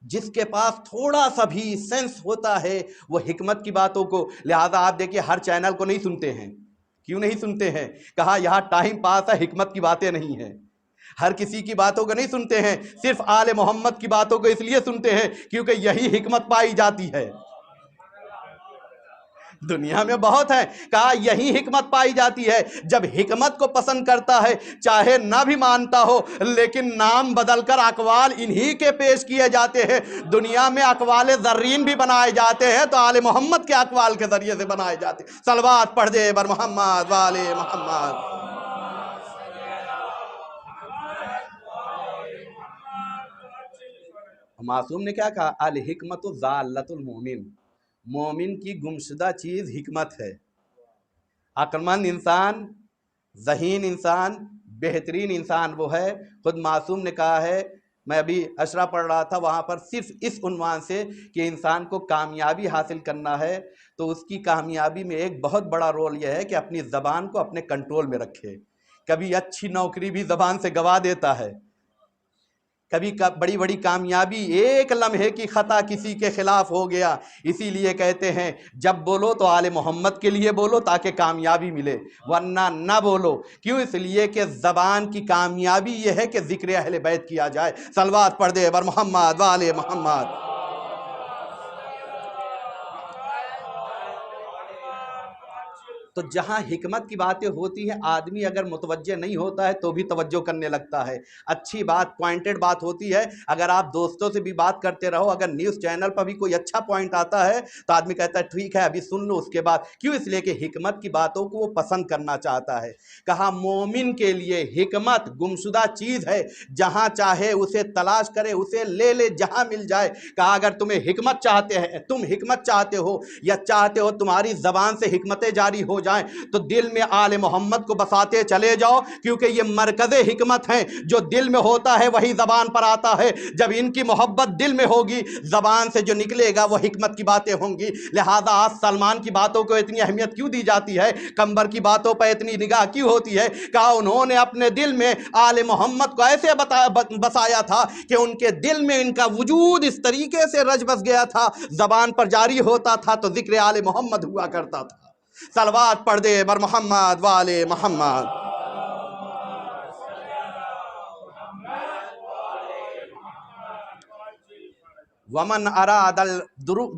جس کے پاس تھوڑا سا بھی سینس ہوتا ہے وہ حکمت کی باتوں کو، لہذا آپ دیکھیے ہر چینل کو نہیں سنتے ہیں۔ کیوں نہیں سنتے ہیں؟ کہا یہاں ٹائم پاس ہے، حکمت کی باتیں نہیں ہیں۔ ہر کسی کی باتوں کو نہیں سنتے ہیں، صرف آل محمد کی باتوں کو اس لیے سنتے ہیں کیونکہ یہی حکمت پائی جاتی ہے۔ دنیا میں بہت ہے، کہا یہی حکمت پائی جاتی ہے۔ جب حکمت کو پسند کرتا ہے چاہے نہ بھی مانتا ہو، لیکن نام بدل کر اقوال انہی کے پیش کیے جاتے ہیں۔ دنیا میں اقوال زرین بھی بنائے جاتے ہیں تو آل محمد کے اقوال کے ذریعے سے بنائے جاتے ہیں۔ صلوات پڑھ دے بر محمد وآل محمد۔ معصوم نے کیا کہا؟ الحکمت ضالۃ المومن، مومن کی گمشدہ چیز حکمت ہے۔ عقل مند انسان، ذہین انسان، بہترین انسان وہ ہے، خود معصوم نے کہا ہے، میں ابھی اشرا پڑھ رہا تھا وہاں پر صرف اس عنوان سے کہ انسان کو کامیابی حاصل کرنا ہے تو اس کی کامیابی میں ایک بہت بڑا رول یہ ہے کہ اپنی زبان کو اپنے کنٹرول میں رکھے۔ کبھی اچھی نوکری بھی زبان سے گوا دیتا ہے، کبھی بڑی بڑی کامیابی ایک لمحے کی خطا کسی کے خلاف ہو گیا، اسی لیے کہتے ہیں جب بولو تو آل محمد کے لیے بولو تاکہ کامیابی ملے، ورنہ نہ بولو۔ کیوں؟ اس لیے کہ زبان کی کامیابی یہ ہے کہ ذکر اہل بیت کیا جائے۔ صلوات پڑھ دے بر محمد و آل محمد۔ تو جہاں حکمت کی باتیں ہوتی ہیں آدمی اگر متوجہ نہیں ہوتا ہے تو بھی توجہ کرنے لگتا ہے۔ اچھی بات، پوائنٹڈ بات ہوتی ہے، اگر آپ دوستوں سے بھی بات کرتے رہو، اگر نیوز چینل پر بھی کوئی اچھا پوائنٹ آتا ہے تو آدمی کہتا ہے ٹھیک ہے ابھی سن لو اس کے بعد۔ کیوں؟ اس لیے کہ حکمت کی باتوں کو وہ پسند کرنا چاہتا ہے۔ کہا مومن کے لیے حکمت گمشدہ چیز ہے، جہاں چاہے اسے تلاش کرے، اسے لے لے جہاں مل جائے۔ کہا اگر تمہیں حکمت چاہتے ہیں، تم حکمت چاہتے ہو یا چاہتے ہو تمہاری زبان سے حکمتیں جاری ہو جائیں تو دل میں آل محمد کو بساتے چلے جاؤ، کیونکہ یہ مرکز حکمت ہیں۔ جو دل میں ہوتا ہے وہی زبان پر آتا ہے۔ جب ان کی محبت دل میں ہوگی، زبان سے جو نکلے گا وہ حکمت کی باتیں ہوں گی۔ لہذا آج سلمان کی باتوں کو اتنی اہمیت کیوں دی جاتی ہے، قمبر کی باتوں پر اتنی نگاہ کیوں ہوتی ہے؟ کہا انہوں نے اپنے دل میں آل محمد کو ایسے بسایا تھا کہ ان کے دل میں ان کا وجود اس طریقے سے رچ بس گیا تھا، زبان پر جاری ہوتا تھا تو ذکر آل محمد ہوا کرتا تھا۔ صلوات پڑھ دے بر محمد و آل محمد۔ ومن اراد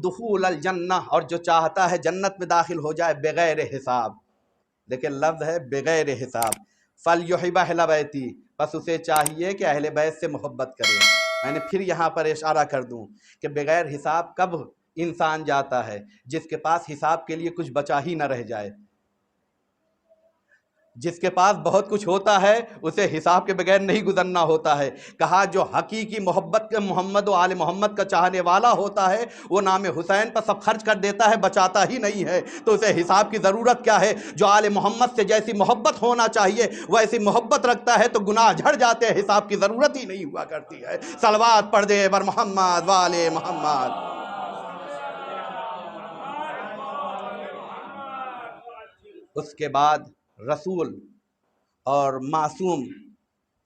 دخول الجنہ، اور جو چاہتا ہے جنت میں داخل ہو جائے بغیر حساب، دیکھیں لفظ ہے بغیر حساب، فلیحب اہل بیتی، بس اسے چاہیے کہ اہل بیت سے محبت کرے۔ میں نے پھر یہاں پر اشارہ کر دوں کہ بغیر حساب کب انسان جاتا ہے؟ جس کے پاس حساب کے لیے کچھ بچا ہی نہ رہ جائے۔ جس کے پاس بہت کچھ ہوتا ہے اسے حساب کے بغیر نہیں گزرنا ہوتا ہے۔ کہا جو حقیقی محبت کے محمد و آل محمد کا چاہنے والا ہوتا ہے وہ نام حسین پر سب خرچ کر دیتا ہے، بچاتا ہی نہیں ہے، تو اسے حساب کی ضرورت کیا ہے؟ جو آل محمد سے جیسی محبت ہونا چاہیے ویسی محبت رکھتا ہے تو گناہ جھڑ جاتے ہیں، حساب کی ضرورت ہی نہیں ہوا کرتی ہے۔ صلوات پڑھ دے بر محمد و آل محمد۔ اس کے بعد رسول اور معصوم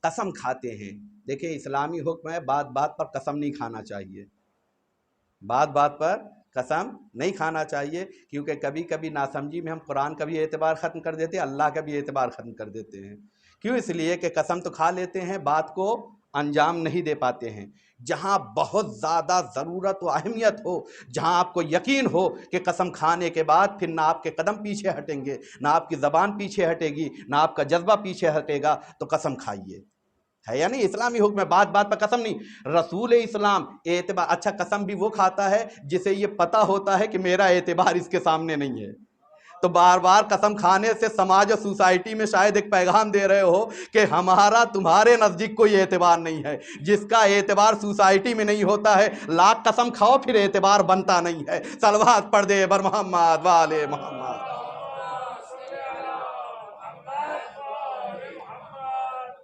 قسم کھاتے ہیں۔ دیکھیں اسلامی حکم ہے بات بات پر قسم نہیں کھانا چاہیے، بات بات پر قسم نہیں کھانا چاہیے، کیونکہ کبھی کبھی ناسمجھی میں ہم قرآن کا بھی اعتبار ختم کر دیتے ہیں، اللہ کا بھی اعتبار ختم کر دیتے ہیں۔ کیوں؟ اس لیے کہ قسم تو کھا لیتے ہیں، بات کو انجام نہیں دے پاتے ہیں۔ جہاں بہت زیادہ ضرورت و اہمیت ہو، جہاں آپ کو یقین ہو کہ قسم کھانے کے بعد پھر نہ آپ کے قدم پیچھے ہٹیں گے، نہ آپ کی زبان پیچھے ہٹے گی، نہ آپ کا جذبہ پیچھے ہٹے گا، تو قسم کھائیے۔ ہے یا نہیں؟ اسلامی حکم ہے بات بات پر قسم نہیں۔ رسول اسلام اعتبار، اچھا قسم بھی وہ کھاتا ہے جسے یہ پتہ ہوتا ہے کہ میرا اعتبار اس کے سامنے نہیں ہے، تو بار بار قسم کھانے سے سماج اور سوسائٹی میں شاید ایک پیغام دے رہے ہو کہ ہمارا تمہارے نزدیک کوئی اعتبار نہیں ہے۔ جس کا اعتبار سوسائٹی میں نہیں ہوتا ہے، لاکھ قسم کھاؤ پھر اعتبار بنتا نہیں ہے۔ صلوات پڑھ دے بر محمد و آل محمد۔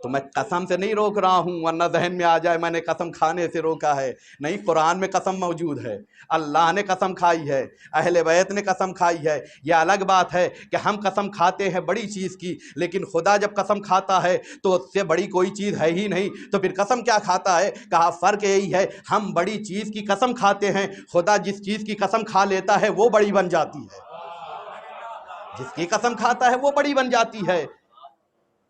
تو میں قسم سے نہیں روک رہا ہوں ورنہ ذہن میں آ جائے میں نے قسم کھانے سے روکا ہے، نہیں، قرآن میں قسم موجود ہے، اللہ نے قسم کھائی ہے، اہل بیت نے قسم کھائی ہے۔ یہ الگ بات ہے کہ ہم قسم کھاتے ہیں بڑی چیز کی، لیکن خدا جب قسم کھاتا ہے تو اس سے بڑی کوئی چیز ہے ہی نہیں، تو پھر قسم کیا کھاتا ہے؟ کہا فرق یہی ہے ہم بڑی چیز کی قسم کھاتے ہیں، خدا جس چیز کی قسم کھا لیتا ہے وہ بڑی بن جاتی ہے، جس کی قسم کھاتا ہے وہ بڑی بن جاتی ہے۔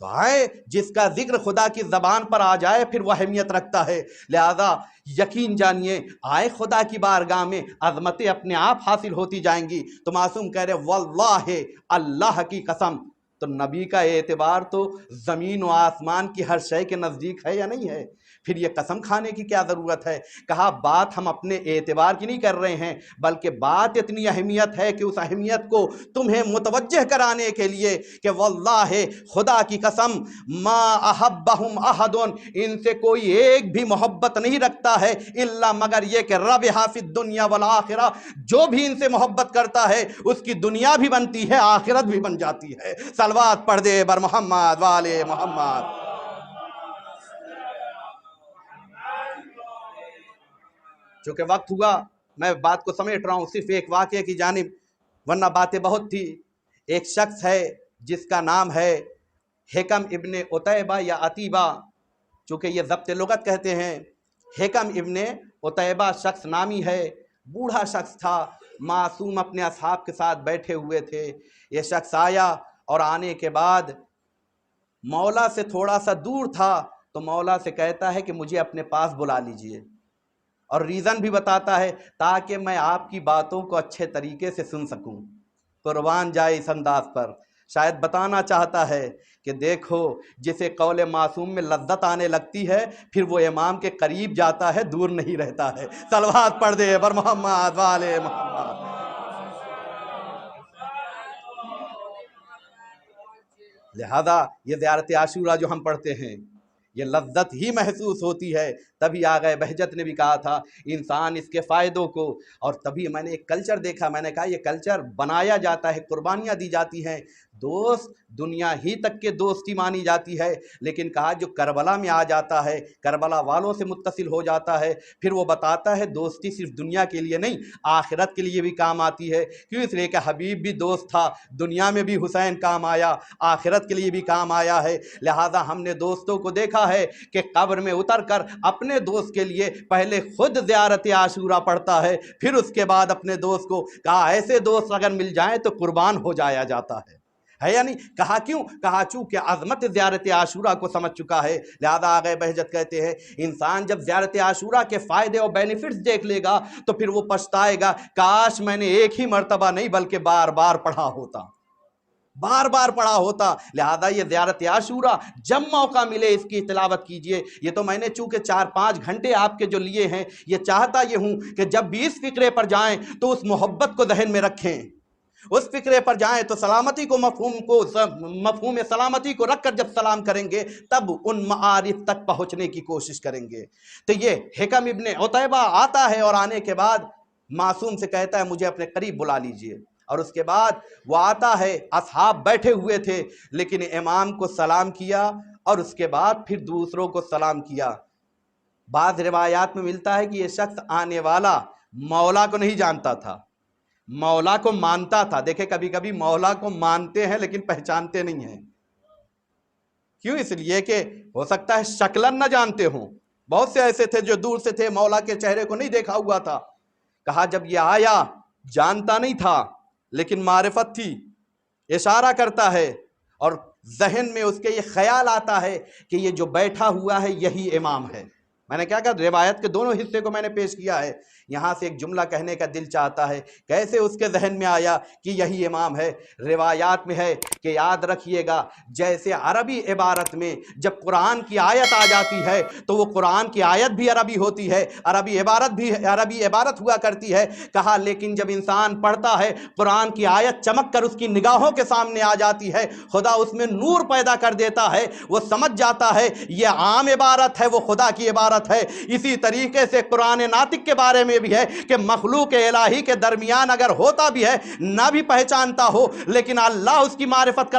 تو آئے جس کا ذکر خدا کی زبان پر آ جائے پھر وہ اہمیت رکھتا ہے۔ لہذا یقین جانیے آئے خدا کی بارگاہ میں عظمتیں اپنے آپ حاصل ہوتی جائیں گی۔ تو معصوم کہہ رہے واللہ، اللہ کی قسم، تو نبی کا اعتبار تو زمین و آسمان کی ہر شے کے نزدیک ہے یا نہیں ہے؟ پھر یہ قسم کھانے کی کیا ضرورت ہے؟ کہا بات ہم اپنے اعتبار کی نہیں کر رہے ہیں، بلکہ بات اتنی اہمیت ہے کہ اس اہمیت کو تمہیں متوجہ کرانے کے لیے کہ واللہ، خدا کی قسم، ما احبہم احد، ان سے کوئی ایک بھی محبت نہیں رکھتا ہے الا مگر یہ کہ ربح فی الدنیا والآخرہ، جو بھی ان سے محبت کرتا ہے اس کی دنیا بھی بنتی ہے، آخرت بھی بن جاتی ہے۔ صلوات پڑھ دے بر محمد و آل محمد۔ چونکہ وقت ہوا میں بات کو سمیٹ رہا ہوں صرف ایک واقعے کی جانب، ورنہ باتیں بہت تھی۔ ایک شخص ہے جس کا نام ہے حکم ابن عتیبہ یا عتیبہ، چونکہ یہ ضبط لغت کہتے ہیں، حکم ابن عتیبہ شخص نامی ہے، بوڑھا شخص تھا، معصوم اپنے اصحاب کے ساتھ بیٹھے ہوئے تھے۔ یہ شخص آیا اور آنے کے بعد مولا سے تھوڑا سا دور تھا، تو مولا سے کہتا ہے کہ مجھے اپنے پاس بلا لیجئے، اور ریزن بھی بتاتا ہے تاکہ میں آپ کی باتوں کو اچھے طریقے سے سن سکوں۔ قربان جائے اس انداز پر، شاید بتانا چاہتا ہے کہ دیکھو جسے قول معصوم میں لذت آنے لگتی ہے، پھر وہ امام کے قریب جاتا ہے، دور نہیں رہتا ہے۔ صلوات پڑھ دے بر محمد والے محمد۔ لہذا یہ زیارت عاشورہ جو ہم پڑھتے ہیں، یہ لذت ہی محسوس ہوتی ہے۔ تبھی آغا بہجت نے بھی کہا تھا انسان اس کے فائدوں کو، اور تبھی میں نے ایک کلچر دیکھا، میں نے کہا یہ کلچر بنایا جاتا ہے، قربانیاں دی جاتی ہیں، دوست دنیا ہی تک کے دوستی مانی جاتی ہے، لیکن کہا جو کربلا میں آ جاتا ہے، کربلا والوں سے متصل ہو جاتا ہے، پھر وہ بتاتا ہے دوستی صرف دنیا کے لیے نہیں، آخرت کے لیے بھی کام آتی ہے۔ کیوں؟ اس لیے کہ حبیب بھی دوست تھا، دنیا میں بھی حسین کام آیا، آخرت کے لیے بھی کام آیا ہے۔ لہذا ہم نے دوستوں کو دیکھا ہے کہ قبر میں اتر کر اپنے دوست کے لیے پہلے خود زیارت عاشورہ پڑھتا ہے، پھر اس کے بعد اپنے دوست کو، کہا ایسے دوست اگر مل جائیں تو قربان ہو جایا جاتا ہے یا نہیں؟ کہا کیوں؟ کہا چونکہ عظمت زیارت عاشورہ کو سمجھ چکا ہے۔ لہذا آغا بہجت کہتے ہیں انسان جب زیارت عاشورہ کے فائدے اور بینیفٹس دیکھ لے گا تو پھر وہ پچھتائے گا، کاش میں نے ایک ہی مرتبہ نہیں بلکہ بار بار پڑھا ہوتا، بار بار پڑھا ہوتا۔ لہذا یہ زیارت عاشورہ جب موقع ملے اس کی تلاوت کیجئے۔ یہ تو میں نے چونکہ 4-5 گھنٹے آپ کے جو لیے ہیں، یہ چاہتا یہ ہوں کہ جب بھی اس فکرے پر جائیں تو اس محبت کو ذہن میں رکھیں، اس فکرے پر جائیں تو سلامتی کو مفہوم سلامتی کو رکھ کر جب سلام کریں گے تب ان معارف تک پہنچنے کی کوشش کریں گے۔ تو یہ حکم ابن عتیبہ آتا ہے اور آنے کے بعد معصوم سے کہتا ہے مجھے اپنے قریب بلا لیجئے، اور اس کے بعد وہ آتا ہے، اصحاب بیٹھے ہوئے تھے لیکن امام کو سلام کیا اور اس کے بعد پھر دوسروں کو سلام کیا۔ بعض روایات میں ملتا ہے کہ یہ شخص آنے والا مولا کو نہیں جانتا تھا، مولا کو مانتا تھا۔ دیکھیں کبھی کبھی مولا کو مانتے ہیں لیکن پہچانتے نہیں ہیں۔ کیوں؟ اس لیے کہ ہو سکتا ہے شکلاً نہ جانتے ہوں، بہت سے ایسے تھے جو دور سے تھے، مولا کے چہرے کو نہیں دیکھا ہوا تھا۔ کہا جب یہ آیا جانتا نہیں تھا لیکن معرفت تھی، اشارہ کرتا ہے اور ذہن میں اس کے یہ خیال آتا ہے کہ یہ جو بیٹھا ہوا ہے یہی امام ہے۔ میں نے کیا کہا، روایت کے دونوں حصے کو میں نے پیش کیا ہے، یہاں سے ایک جملہ کہنے کا دل چاہتا ہے، کیسے اس کے ذہن میں آیا کہ یہی امام ہے۔ روایات میں ہے کہ یاد رکھیے گا جیسے عربی عبارت میں جب قرآن کی آیت آ جاتی ہے تو وہ قرآن کی آیت بھی عربی ہوتی ہے، عربی عبارت بھی عربی عبارت ہوا کرتی ہے۔ کہا لیکن جب انسان پڑھتا ہے قرآن کی آیت چمک کر اس کی نگاہوں کے سامنے آ جاتی ہے، خدا اس میں نور پیدا کر دیتا ہے، وہ سمجھ جاتا ہے یہ عام عبارت ہے، وہ خدا کی عبارت ہے۔ اسی طریقے سے قرآن ناطق کے بارے میں بھی ہے کہ مخلوق الہی کے درمیان اگر ہوتا بھی ہے نہ بھی پہچانتا ہو لیکن اللہ اس کی معرفت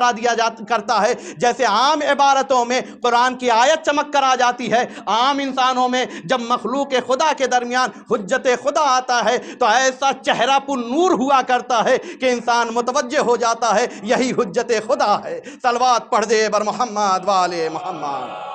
کرتا ہے۔ جیسے عام عبارتوں میں قرآن کی آیت چمک کر آ جاتی ہے، عام انسانوں میں جب مخلوق خدا کے درمیان حجت خدا آتا ہے تو ایسا چہرہ پر نور ہوا کرتا ہے کہ انسان متوجہ ہو جاتا ہے یہی حجت خدا ہے۔ صلوات پڑھ دے بر محمد والے محمد۔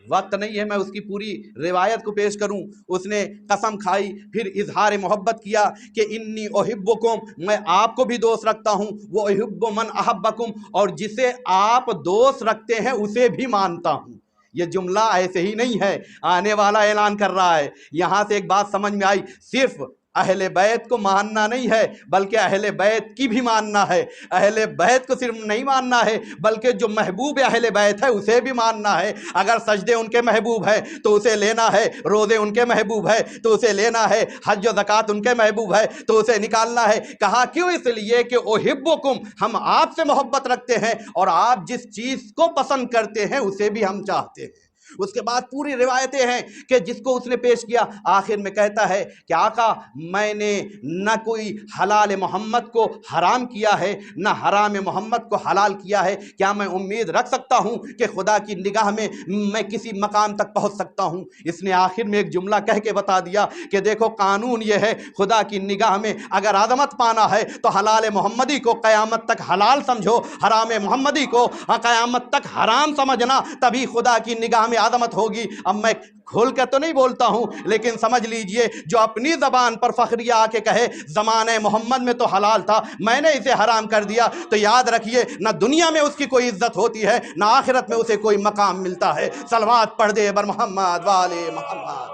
وقت نہیں ہے میں اس کی پوری روایت کو پیش کروں۔ اس نے قسم کھائی، پھر اظہار محبت کیا کہ انی احبکم، میں آپ کو بھی دوست رکھتا ہوں، وہ احب من احبکم، اور جسے آپ دوست رکھتے ہیں اسے بھی مانتا ہوں۔ یہ جملہ ایسے ہی نہیں ہے، آنے والا اعلان کر رہا ہے۔ یہاں سے ایک بات سمجھ میں آئی، صرف اہل بیت کو ماننا نہیں ہے بلکہ اہل بیت کی بھی ماننا ہے۔ اہل بیت کو صرف نہیں ماننا ہے بلکہ جو محبوب اہل بیت ہے اسے بھی ماننا ہے۔ اگر سجدے ان کے محبوب ہے تو اسے لینا ہے، روزے ان کے محبوب ہے تو اسے لینا ہے، حج و زکوٰۃ ان کے محبوب ہے تو اسے نکالنا ہے۔ کہا کیوں؟ اس لیے کہ احبکم، ہم آپ سے محبت رکھتے ہیں اور آپ جس چیز کو پسند کرتے ہیں اسے بھی ہم چاہتے ہیں۔ اس کے بعد پوری روایتیں ہیں کہ جس کو اس نے پیش کیا آخر میں کہتا ہے کہ آقا میں نے نہ کوئی حلال محمد کو حرام کیا ہے نہ حرام محمد کو حلال کیا ہے، کیا میں امید رکھ سکتا ہوں کہ خدا کی نگاہ میں کسی مقام تک پہنچ سکتا ہوں؟ اس نے آخر میں ایک جملہ کہہ کے بتا دیا کہ دیکھو قانون یہ ہے، خدا کی نگاہ میں اگر عظمت پانا ہے تو حلال محمدی کو قیامت تک حلال سمجھو، حرام محمدی کو قیامت تک حرام سمجھنا، تبھی خدا کی نگاہ میں عظمت ہوگی۔ اب میں کھول کر تو نہیں بولتا ہوں، لیکن سمجھ لیجئے جو اپنی زبان پر فخریہ آ کے کہے زمانہ محمد میں تو حلال تھا میں نے اسے حرام کر دیا، تو یاد رکھیے نہ دنیا میں اس کی کوئی عزت ہوتی ہے نہ آخرت میں اسے کوئی مقام ملتا ہے۔ صلوات پڑھ دے بر محمد والے محمد۔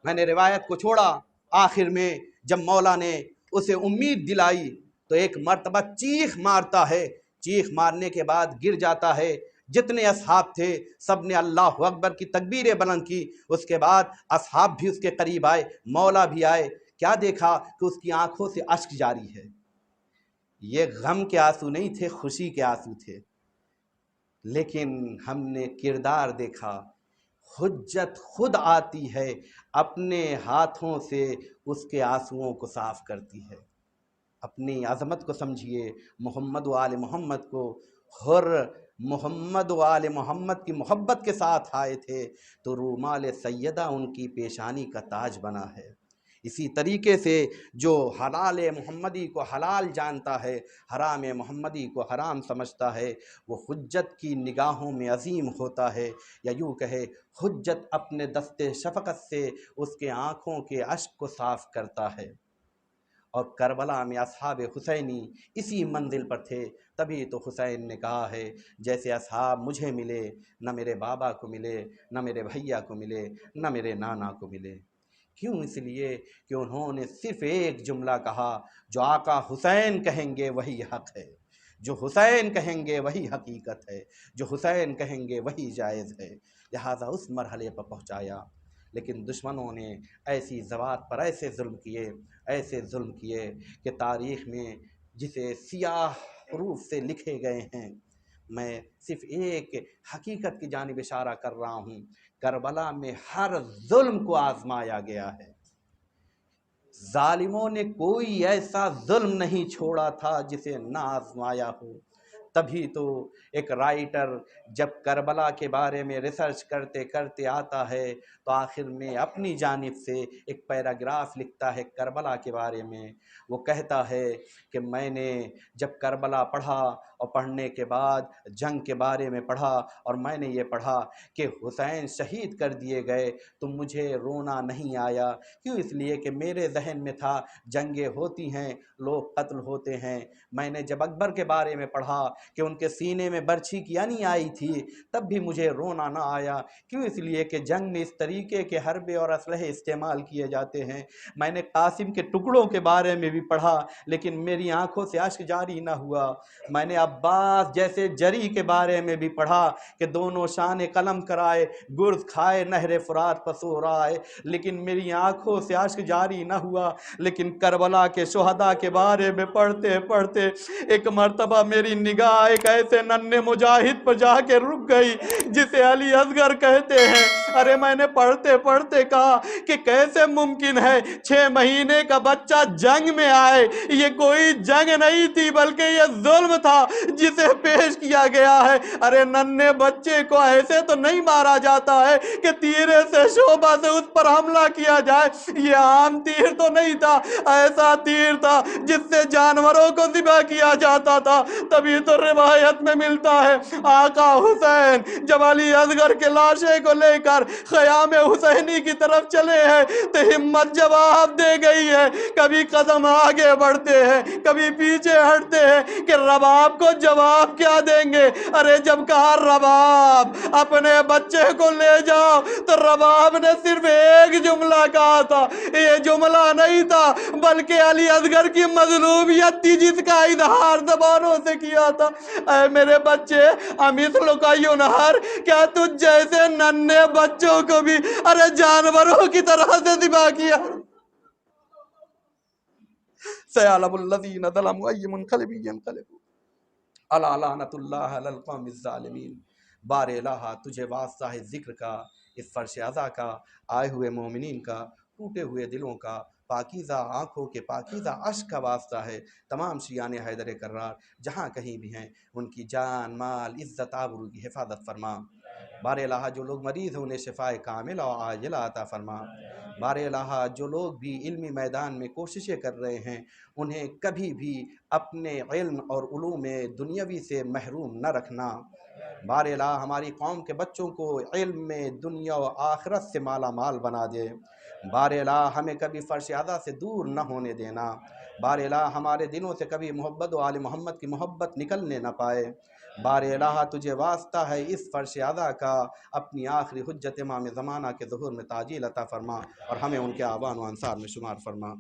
میں نے روایت کو چھوڑا، آخر میں جب مولا نے اسے امید دلائی تو ایک مرتبہ چیخ مارتا ہے، چیخ مارنے کے بعد گر جاتا ہے۔ جتنے اصحاب تھے سب نے اللہ اکبر کی تکبیریں بلند کی۔ اس کے بعد اصحاب بھی اس کے قریب آئے، مولا بھی آئے، کیا دیکھا کہ اس کی آنکھوں سے اشک جاری ہے۔ یہ غم کے آنسو نہیں تھے، خوشی کے آنسو تھے، لیکن ہم نے کردار دیکھا۔ حجت خود آتی ہے، اپنے ہاتھوں سے اس کے آنسوؤں کو صاف کرتی ہے۔ اپنی عظمت کو سمجھیے، محمد و آل محمد کو، ہر محمد و آل محمد کی محبت کے ساتھ آئے تھے تو رومال سیدہ ان کی پیشانی کا تاج بنا ہے۔ اسی طریقے سے جو حلال محمدی کو حلال جانتا ہے، حرام محمدی کو حرام سمجھتا ہے، وہ حجت کی نگاہوں میں عظیم ہوتا ہے، یا یوں کہے حجت اپنے دست شفقت سے اس کے آنکھوں کے اشک کو صاف کرتا ہے۔ اور کربلا میں اصحاب حسینی اسی منزل پر تھے، تبھی تو حسین نے کہا ہے جیسے اصحاب مجھے ملے نہ میرے بابا کو ملے نہ میرے بھیا کو ملے نہ میرے نانا کو ملے۔ کیوں؟ اس لیے کہ انہوں نے صرف ایک جملہ کہا، جو آقا حسین کہیں گے وہی حق ہے، جو حسین کہیں گے وہی حقیقت ہے، جو حسین کہیں گے وہی جائز ہے۔ لہٰذا اس مرحلے پر پہنچایا، لیکن دشمنوں نے ایسی ذوات پر ایسے ظلم کیے کہ تاریخ میں جسے سیاہ حروف سے لکھے گئے ہیں۔ میں صرف ایک حقیقت کی جانب اشارہ کر رہا ہوں، کربلا میں ہر ظلم کو آزمایا گیا ہے، ظالموں نے کوئی ایسا ظلم نہیں چھوڑا تھا جسے نہ آزمایا ہو۔ تبھی تو ایک رائٹر جب کربلا کے بارے میں ریسرچ کرتے کرتے آتا ہے تو آخر میں اپنی جانب سے ایک پیراگراف لکھتا ہے کربلا کے بارے میں۔ وہ کہتا ہے کہ میں نے جب کربلا پڑھا اور پڑھنے کے بعد جنگ کے بارے میں پڑھا اور میں نے یہ پڑھا کہ حسین شہید کر دیے گئے تو مجھے رونا نہیں آیا۔ کیوں؟ اس لیے کہ میرے ذہن میں تھا جنگیں ہوتی ہیں، لوگ قتل ہوتے ہیں۔ میں نے جب اکبر کے بارے میں پڑھا کہ ان کے سینے میں برچھی کی یعنی آئی تھی تب بھی مجھے رونا نہ آیا۔ کیوں؟ اس لیے کہ جنگ میں اس طریقے کے حربے اور اسلحے استعمال کیے جاتے ہیں۔ میں نے قاسم کے ٹکڑوں کے بارے میں بھی پڑھا لیکن میری آنکھوں سے اشک جاری نہ ہوا۔ میں نے عباس جیسے جری کے بارے میں بھی پڑھا کہ دونوں شان قلم کرائے، گرز کھائے نہر فرات پسور آئے، لیکن میری آنکھوں سے اشک جاری نہ ہوا۔ لیکن کربلا کے شہداء کے بارے میں پڑھتے پڑھتے ایک مرتبہ میری نگاہ ایک ایسے ننھے مجاہد پر جا کے رک گئی جسے علی اصغر کہتے ہیں۔ ارے میں نے پڑھتے پڑھتے کہا کہ کیسے ممکن ہے 6 مہینے کا بچہ جنگ میں آئے؟ یہ کوئی جنگ نہیں تھی بلکہ یہ ظلم تھا جسے پیش کیا گیا ہے۔ ارے ننھے بچے کو ایسے تو نہیں مارا جاتا ہے کہ تیرے سے شعبہ سے اس پر حملہ کیا جائے، یہ عام تیر تو نہیں تھا، ایسا تیر تھا جس سے جانوروں کو ذبح کیا جاتا تھا۔ تبھی تو روایت میں ملتا ہے آقا حسین جب علی اصغر کے لاشے کو لے کر خیام حسینی کی طرف چلے ہیں تو ہمت جواب دے گئی ہے، کبھی قدم آگے بڑھتے ہیں کبھی پیچھے ہٹتے ہیں کہ رباب کو جواب کیا دیں گے۔ ارے جب کہا رباب اپنے بچے کو لے جاؤ تو رباب نے صرف ایک جملہ کہا تھا، یہ جملہ نہیں تھا بلکہ علی اصغر کی مظلومیت تھی جس کا اظہار زبانوں سے کیا تھا۔ اے میرے بچے امثل کا ینہر، کیا تجھ جیسے ننھے بچوں کو بھی ارے جانوروں کی طرح سے ذبح کیا؟ سَيَعْلَمُ الَّذِينَ ظَلَمُوا أَيَّ مُنقَلِبٍ يَنقَلِبُونَ۔ الا لعنت اللہ علی القوم الظالمین۔ بار الہ تجھے واسطہ ہے ذکر کا، اس فرش ازا کا، آئے ہوئے مومنین کا، ٹوٹے ہوئے دلوں کا، پاکیزہ آنکھوں کے پاکیزہ اشک کا واسطہ ہے۔ تمام شیعان حیدر کرار جہاں کہیں بھی ہیں ان کی جان مال عزت آبرو کی حفاظت فرما۔ بار الہ جو لوگ مریض ہیں انہیں شفائے کامل اور عاجلہ عطا فرما۔ بار الہ جو لوگ بھی علمی میدان میں کوششیں کر رہے ہیں انہیں کبھی بھی اپنے علم اور علوم دنیاوی سے محروم نہ رکھنا۔ بار الہ ہماری قوم کے بچوں کو علم میں دنیا و آخرت سے مالا مال بنا دے۔ بار الہ ہمیں کبھی فرش اعلیٰ سے دور نہ ہونے دینا۔ بار الہ ہمارے دلوں سے کبھی محبت و آل محمد کی محبت نکلنے نہ پائے۔ بار الہ تجھے واسطہ ہے اس فرش اعلیٰ کا، اپنی آخری حجت امام زمانہ کے ظہور میں تعجیل عطا فرما اور ہمیں ان کے اعوان و انصار میں شمار فرما۔